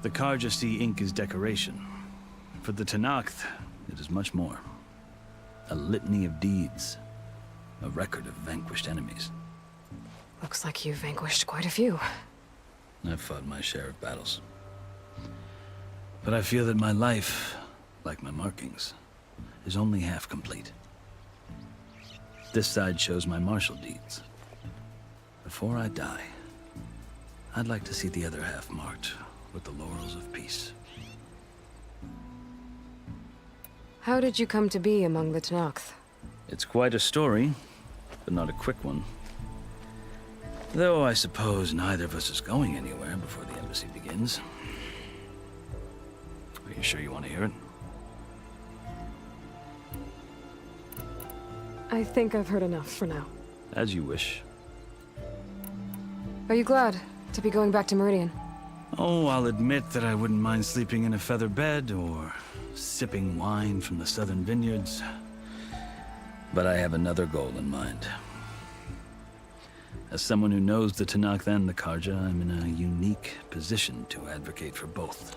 The Karja see ink as decoration. For the Tenakth, it is much more. A litany of deeds. A record of vanquished enemies. Looks like you've vanquished quite a few. I've fought my share of battles. But I feel that my life, like my markings, is only half complete. This side shows my martial deeds. Before I die, I'd like to see the other half marked with the laurels of peace. How did you come to be among the Tenakth? It's quite a story, but not a quick one. Though I suppose neither of us is going anywhere before the embassy begins. Are you sure you want to hear it? I think I've heard enough for now. As you wish. Are you glad to be going back to Meridian? Oh, I'll admit that I wouldn't mind sleeping in a feather bed or sipping wine from the southern vineyards. But I have another goal in mind. As someone who knows the Tenakth and the Karja, I'm in a unique position to advocate for both.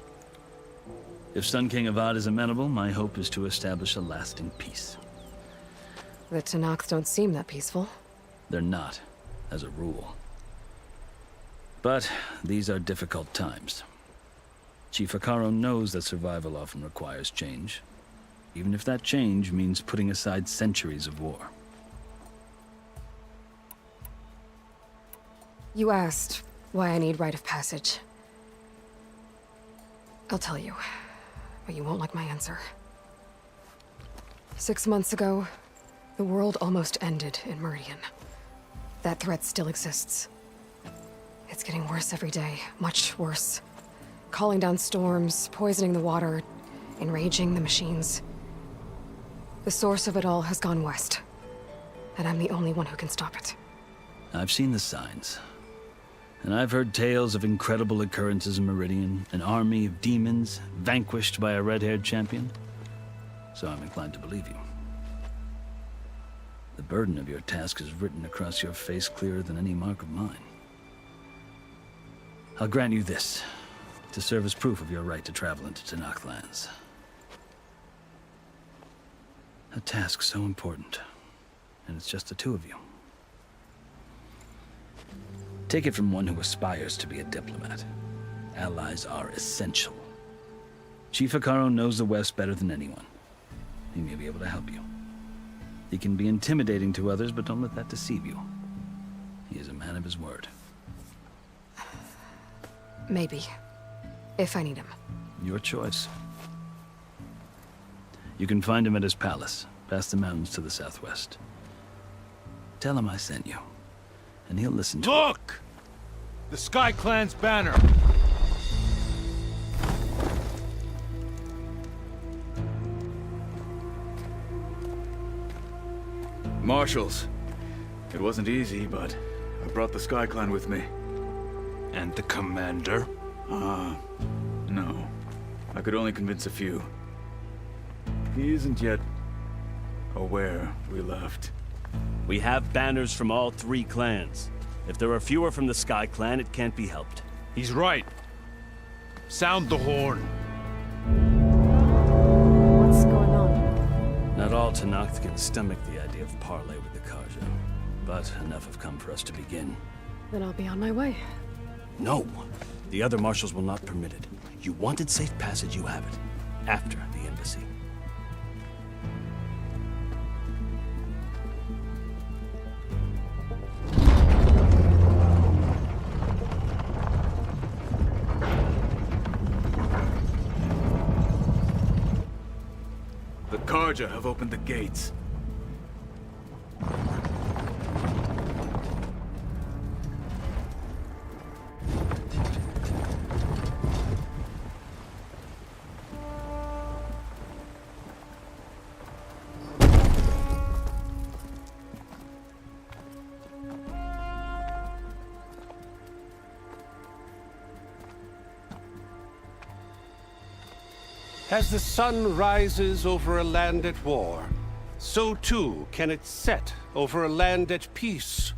If Sun King Avad is amenable, my hope is to establish a lasting peace. The Tenakth don't seem that peaceful. They're not, as a rule. But these are difficult times. Chief Hekarro knows that survival often requires change, even if that change means putting aside centuries of war. You asked why I need rite of passage. I'll tell you, but you won't like my answer. 6 months ago, The world almost ended in Meridian. That threat still exists. It's getting worse every day, much worse. Calling down storms, poisoning the water, enraging the machines. The source of it all has gone west, and I'm the only one who can stop it. I've seen the signs. And I've heard tales of incredible occurrences in Meridian, an army of demons vanquished by a red-haired champion. So I'm inclined to believe you. The burden of your task is written across your face clearer than any mark of mine. I'll grant you this, to serve as proof of your right to travel into Tenakth lands. A task so important, and it's just the two of you. Take it from one who aspires to be a diplomat. Allies are essential. Chief Hekarro knows the West better than anyone. He may be able to help you. He can be intimidating to others, but don't let that deceive you. He is a man of his word. Maybe. If I need him. Your choice. You can find him at his palace, past the mountains to the southwest. Tell him I sent you. And he'll listen to Look! The Sky Clan's banner! Marshals. It wasn't easy, but I brought the Sky Clan with me. And the commander? No. I could only convince a few. He isn't yet aware we left. We have banners from all three clans. If there are fewer from the Sky Clan, it can't be helped. He's right. Sound the horn. What's going on? Not all Tenakth can stomach the idea of parley with the Carja, but enough have come for us to begin. Then I'll be on my way. No! The other marshals will not permit it. You wanted safe passage, you have it. After the embassy. The Carja have opened the gates. As the sun rises over a land at war, so too can it set over a land at peace.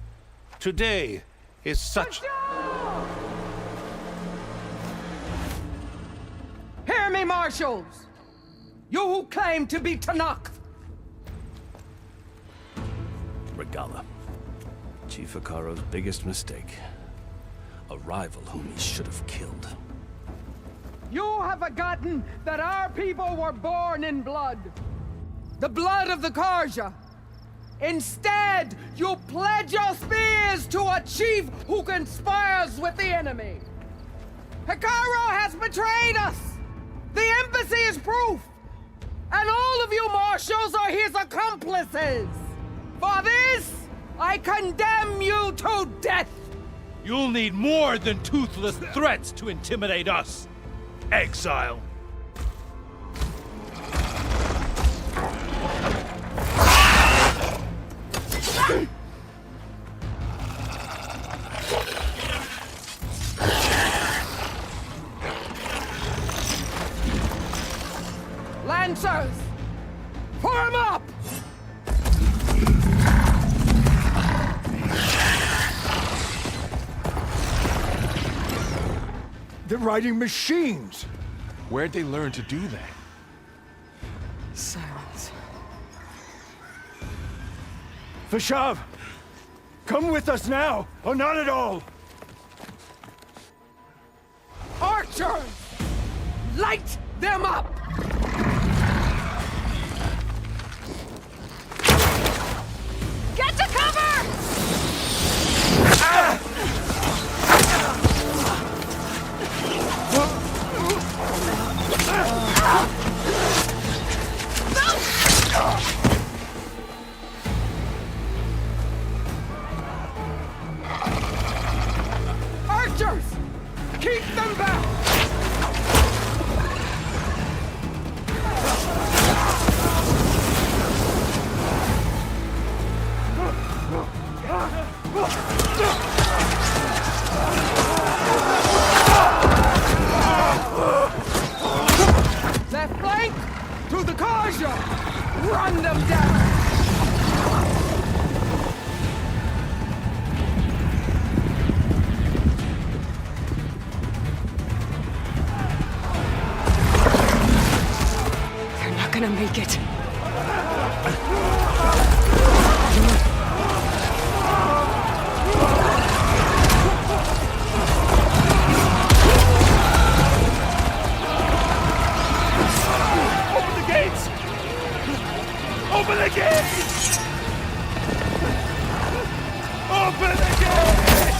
Today is such... Hear me, marshals! You who claim to be Tenakth! Regalla. Chief Hekarro's biggest mistake. A rival whom he should have killed. You have forgotten that our people were born in blood. The blood of the Carja. Instead, you pledge your spears to a chief who conspires with the enemy. Hekarro has betrayed us! The embassy is proof! And all of you marshals are his accomplices! For this, I condemn you to death! You'll need more than toothless threats to intimidate us. Exile. Lancers! Form up! They're riding machines! Where'd they learn to do that? Silence. Vashav! Come with us now, or not at all! Archers! Light them up! Get to cover! Archers! Keep them back! Left flank! To the Karja! Run them down! They're not gonna make it. Open the gates! Open the gates! Open the gates!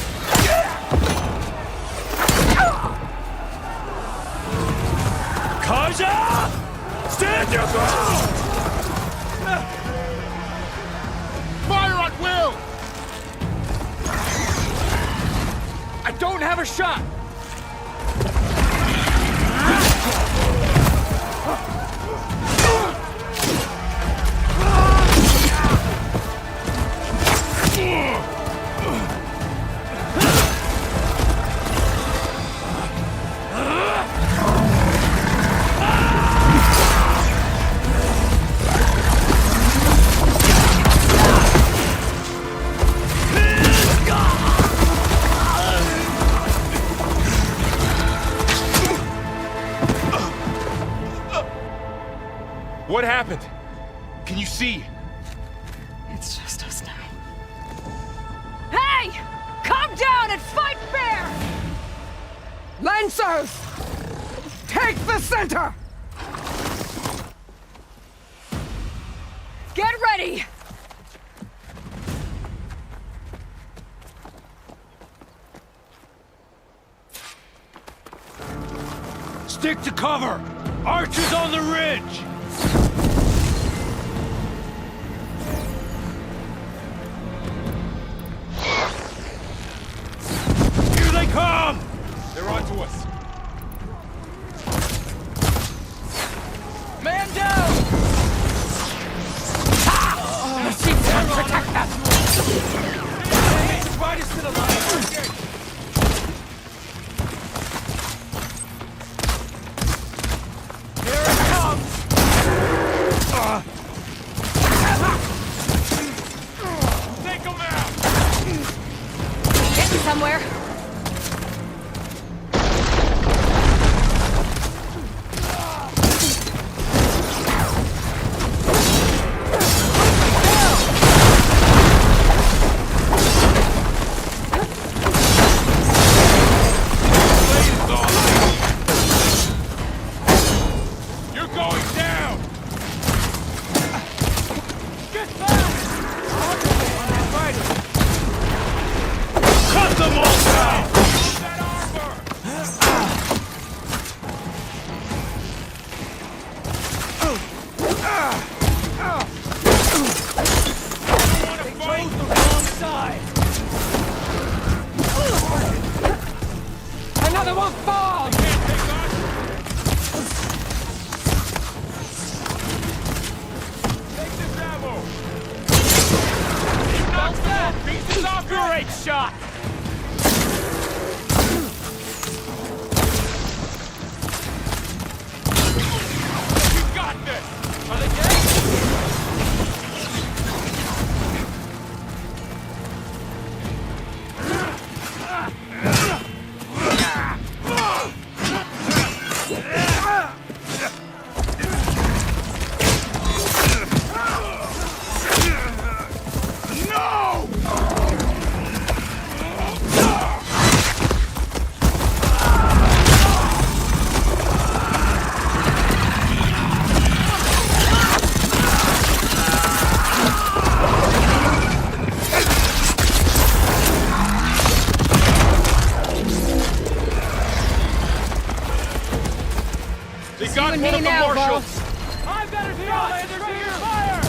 Kaja! Stand your ground! Fire at will! I don't have a shot! What happened? Can you see? It's just us now. Hey! Calm down and fight fair! Lancers! Take the center! Get ready! Stick to cover! Archers on the ridge! Here they come! They're onto us. Man down! Machine gun protect us! Right us to the line! Take them out! Getting somewhere. You're going down! Cut them all down! They chose the wrong side! Another one falls! Take this ammo! He knocks them all pieces off! Great shot! You got this! Are they dead? They got one of the marshals! I've got a shot! They're here! Fire!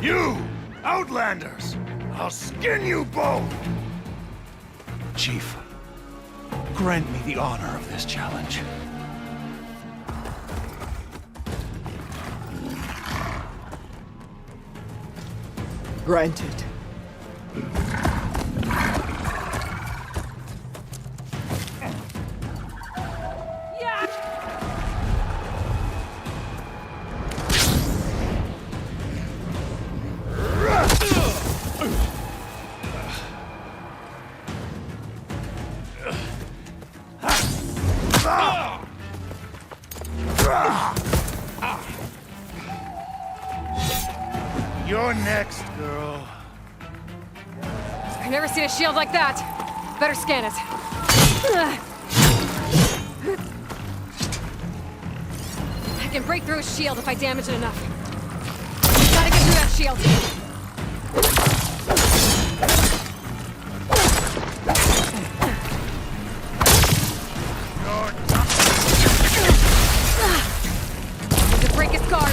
You! Outlanders! I'll skin you both! Chief, grant me the honor of this challenge. Granted. You're next, girl. I've never seen a shield like that. Better scan it. I can break through his shield if I damage it enough. Gotta get through that shield. Need to break his guard.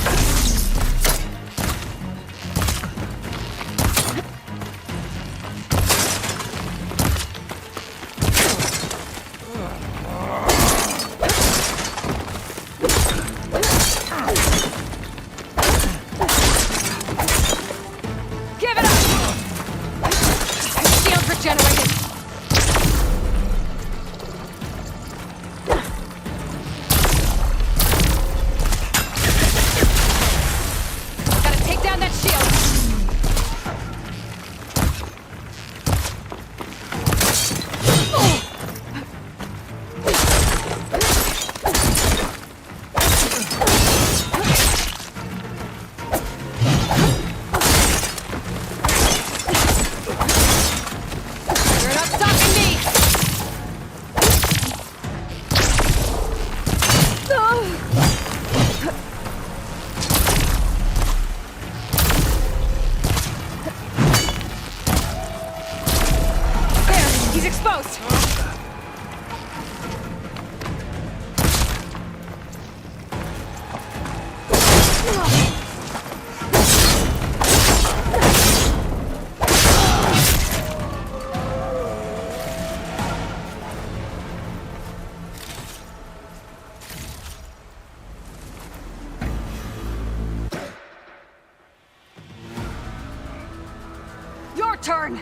Turn!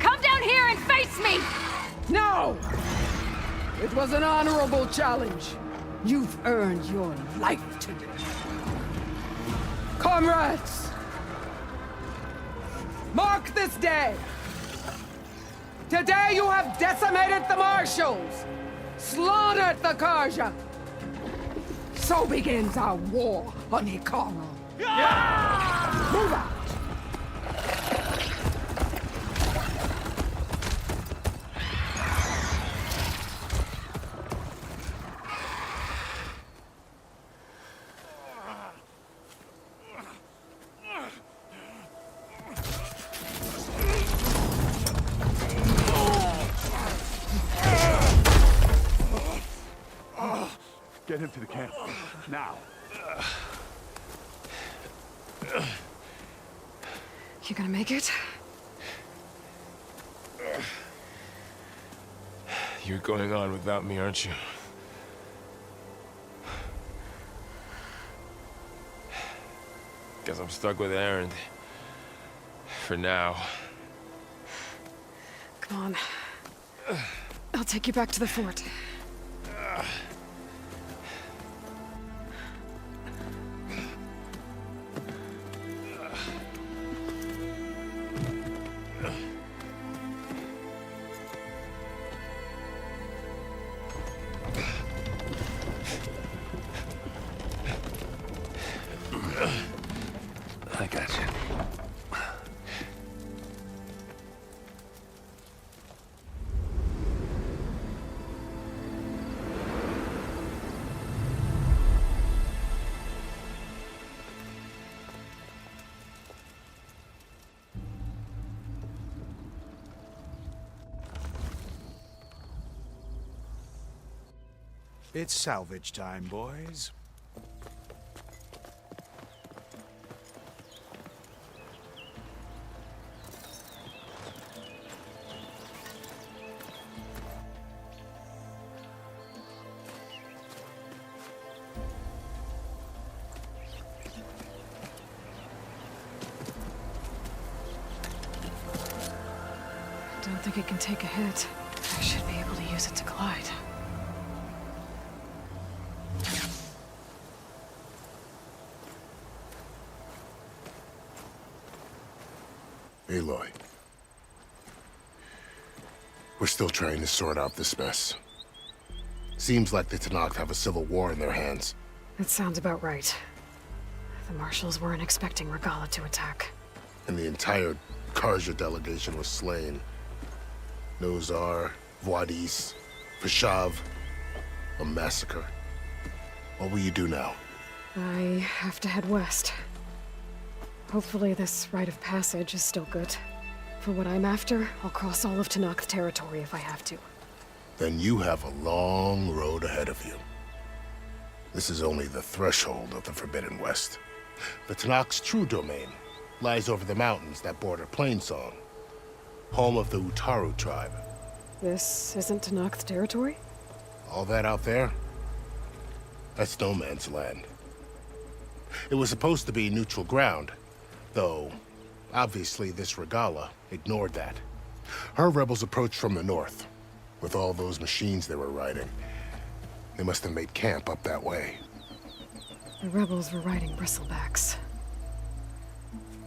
Come down here and face me! No! It was an honorable challenge. You've earned your life today. Comrades! Mark this day! Today you have decimated the Marshals! Slaughtered the Karja! So begins our war on Hikaru. Move out! Get him to the camp. Now. You gonna make it? You're going on without me, aren't you? Guess I'm stuck with Erend. For now. Come on. I'll take you back to the fort. I got you. It's salvage time, boys. don't think it can take a hit. I should be able to use it to glide. Aloy. We're still trying to sort out this mess. Seems like the Tenakth have a civil war in their hands. That sounds about right. The Marshals weren't expecting Regalla to attack. And the entire Carja delegation was slain. Nozar, Vuadis, Fashav. A massacre. What will you do now? I have to head west. Hopefully this rite of passage is still good. For what I'm after, I'll cross all of Tenakth territory if I have to. Then you have a long road ahead of you. This is only the threshold of the Forbidden West. The Tenakth's true domain lies over the mountains that border Plainsong, home of the Utaru tribe. This isn't Tenakth territory? All that out there? That's no man's land. It was supposed to be neutral ground, though obviously this Regalla ignored that. Her rebels approached from the north, with all those machines they were riding. They must have made camp up that way. The rebels were riding bristlebacks.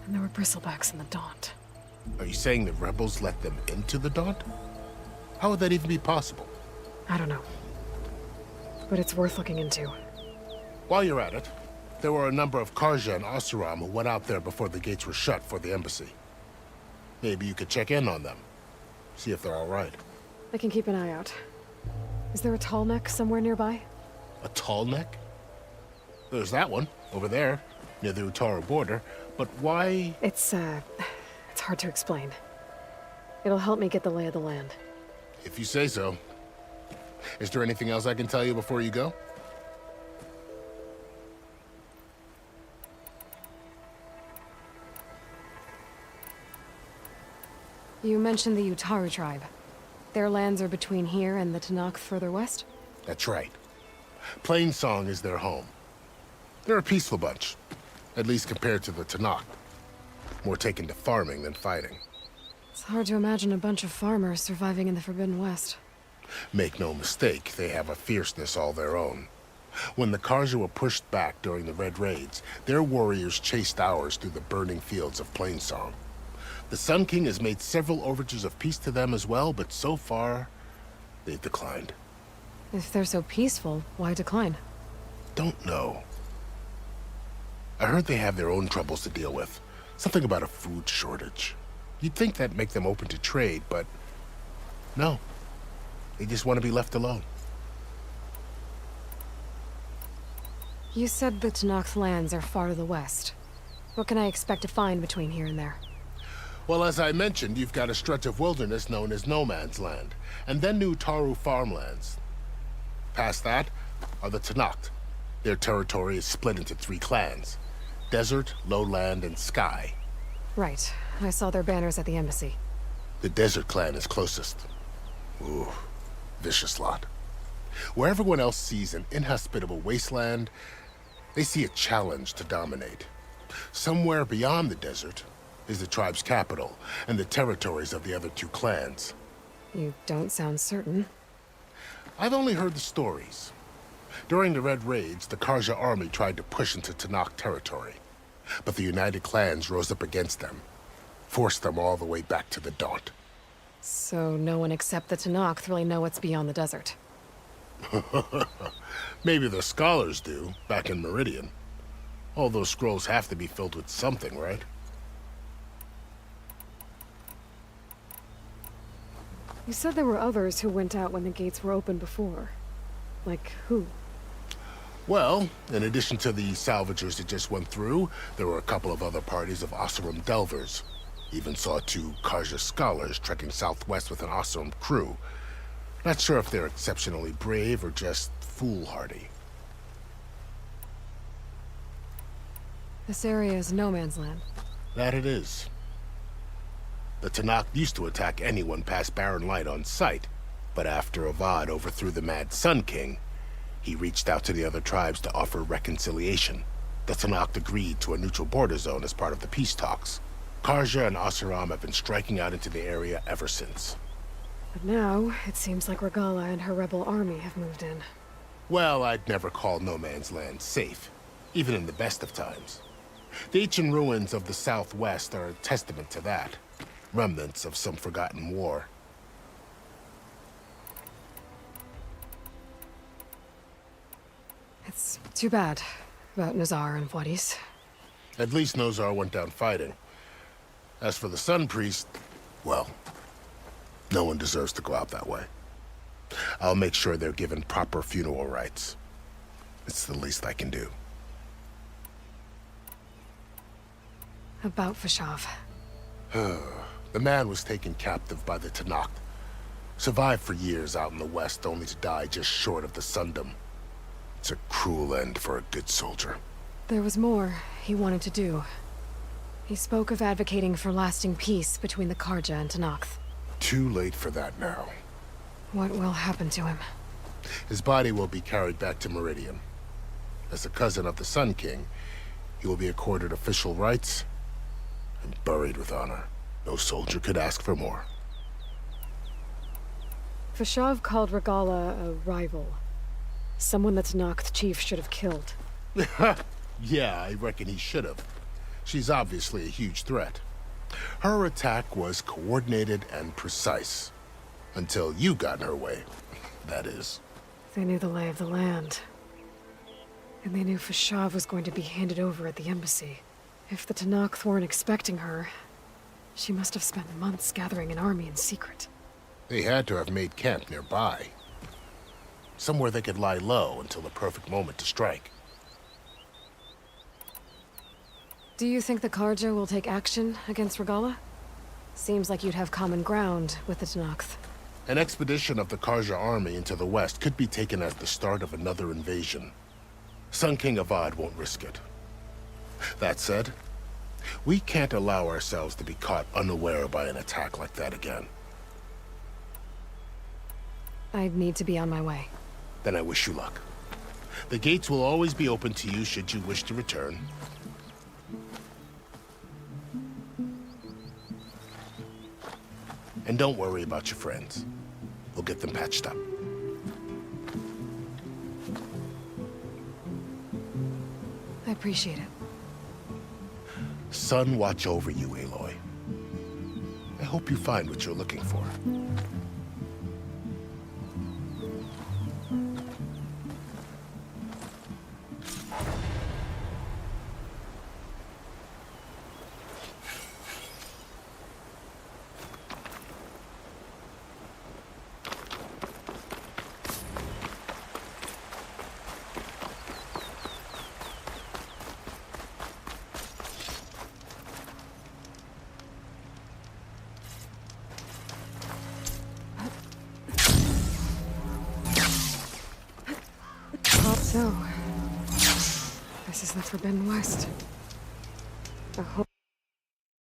And there were bristlebacks in the Daunt. Are you saying the rebels let them into the Daunt? How would that even be possible? I don't know. But it's worth looking into. While you're at it, there were a number of Carja and Oseram who went out there before the gates were shut for the embassy. Maybe you could check in on them. See if they're all right. I can keep an eye out. Is there a tall neck somewhere nearby? A tall neck? There's that one, over there, near the Utaru border. But why? It's hard to explain. It'll help me get the lay of the land. If you say so. Is there anything else I can tell you before you go? You mentioned the Utaru tribe. Their lands are between here and the Tenakth further west? That's right. Plainsong is their home. They're a peaceful bunch, at least compared to the Tenakth. More taken to farming than fighting. It's hard to imagine a bunch of farmers surviving in the Forbidden West. Make no mistake, they have a fierceness all their own. When the Carja were pushed back during the Red Raids, their warriors chased ours through the burning fields of Plainsong. The Sun King has made several overtures of peace to them as well, but so far, they've declined. If they're so peaceful, why decline? Don't know. I heard they have their own troubles to deal with. Something about a food shortage. You'd think that'd make them open to trade, but no. They just want to be left alone. You said the Tenakth lands are far to the west. What can I expect to find between here and there? Well, as I mentioned, you've got a stretch of wilderness known as No Man's Land, and then new Utaru farmlands. Past that are the Tenakth. Their territory is split into 3 clans: Desert, Lowland, and Sky. Right. I saw their banners at the embassy. The Desert clan is closest. Ooh, vicious lot. Where everyone else sees an inhospitable wasteland, they see a challenge to dominate. Somewhere beyond the desert is the tribe's capital and the territories of the other 2 clans. You don't sound certain. I've only heard the stories. During the Red Raids, the Carja army tried to push into Tenakth territory, but the United Clans rose up against them, forced them all the way back to the Daunt. So no one except the Tenakth really know what's beyond the desert. Maybe the scholars do, back in Meridian. All those scrolls have to be filled with something, right? You said there were others who went out when the gates were open before. Like who? Well, in addition to the salvagers that just went through, there were a couple of other parties of Oseram delvers. Even saw 2 Carja scholars trekking southwest with an Oseram crew. Not sure if they're exceptionally brave or just foolhardy. This area is no man's land. That it is. The Tenakth used to attack anyone past Barren Light on sight, but after Avad overthrew the Mad Sun King, he reached out to the other tribes to offer reconciliation. The Tenakth agreed to a neutral border zone as part of the peace talks. Carja and Oseram have been striking out into the area ever since. But now, it seems like Regala and her rebel army have moved in. Well, I'd never call No Man's Land safe, even in the best of times. The ancient ruins of the Southwest are a testament to that. Remnants of some forgotten war. It's too bad about Nazar and Wadis. At least Nozar went down fighting. As for the Sun Priest, well, no one deserves to go out that way. I'll make sure they're given proper funeral rites. It's the least I can do. About Fashav. The man was taken captive by the Tenakth. Survived for years out in the West, only to die just short of the Sundom. It's a cruel end for a good soldier. There was more he wanted to do. He spoke of advocating for lasting peace between the Karja and Tenakth. Too late for that now. What will happen to him? His body will be carried back to Meridian. As a cousin of the Sun King, he will be accorded official rights and buried with honor. No soldier could ask for more. Fashav called Regala a rival. Someone that Tenakth chief should have killed. Yeah, I reckon he should have. She's obviously a huge threat. Her attack was coordinated and precise. Until you got in her way, that is. They knew the lay of the land. And they knew Fashav was going to be handed over at the embassy. If the Tenakth weren't expecting her, she must have spent months gathering an army in secret. They had to have made camp nearby. Somewhere they could lie low until the perfect moment to strike. Do you think the Karja will take action against Regala? Seems like you'd have common ground with the Tenakth. An expedition of the Karja army into the west could be taken as the start of another invasion. Sun King Avad won't risk it. That said, we can't allow ourselves to be caught unaware by an attack like that again. I'd need to be on my way. Then I wish you luck. The gates will always be open to you should you wish to return. And don't worry about your friends. We'll get them patched up. I appreciate it. Sun watch over you, Aloy. I hope you find what you're looking for. So, this is the Forbidden West. I hope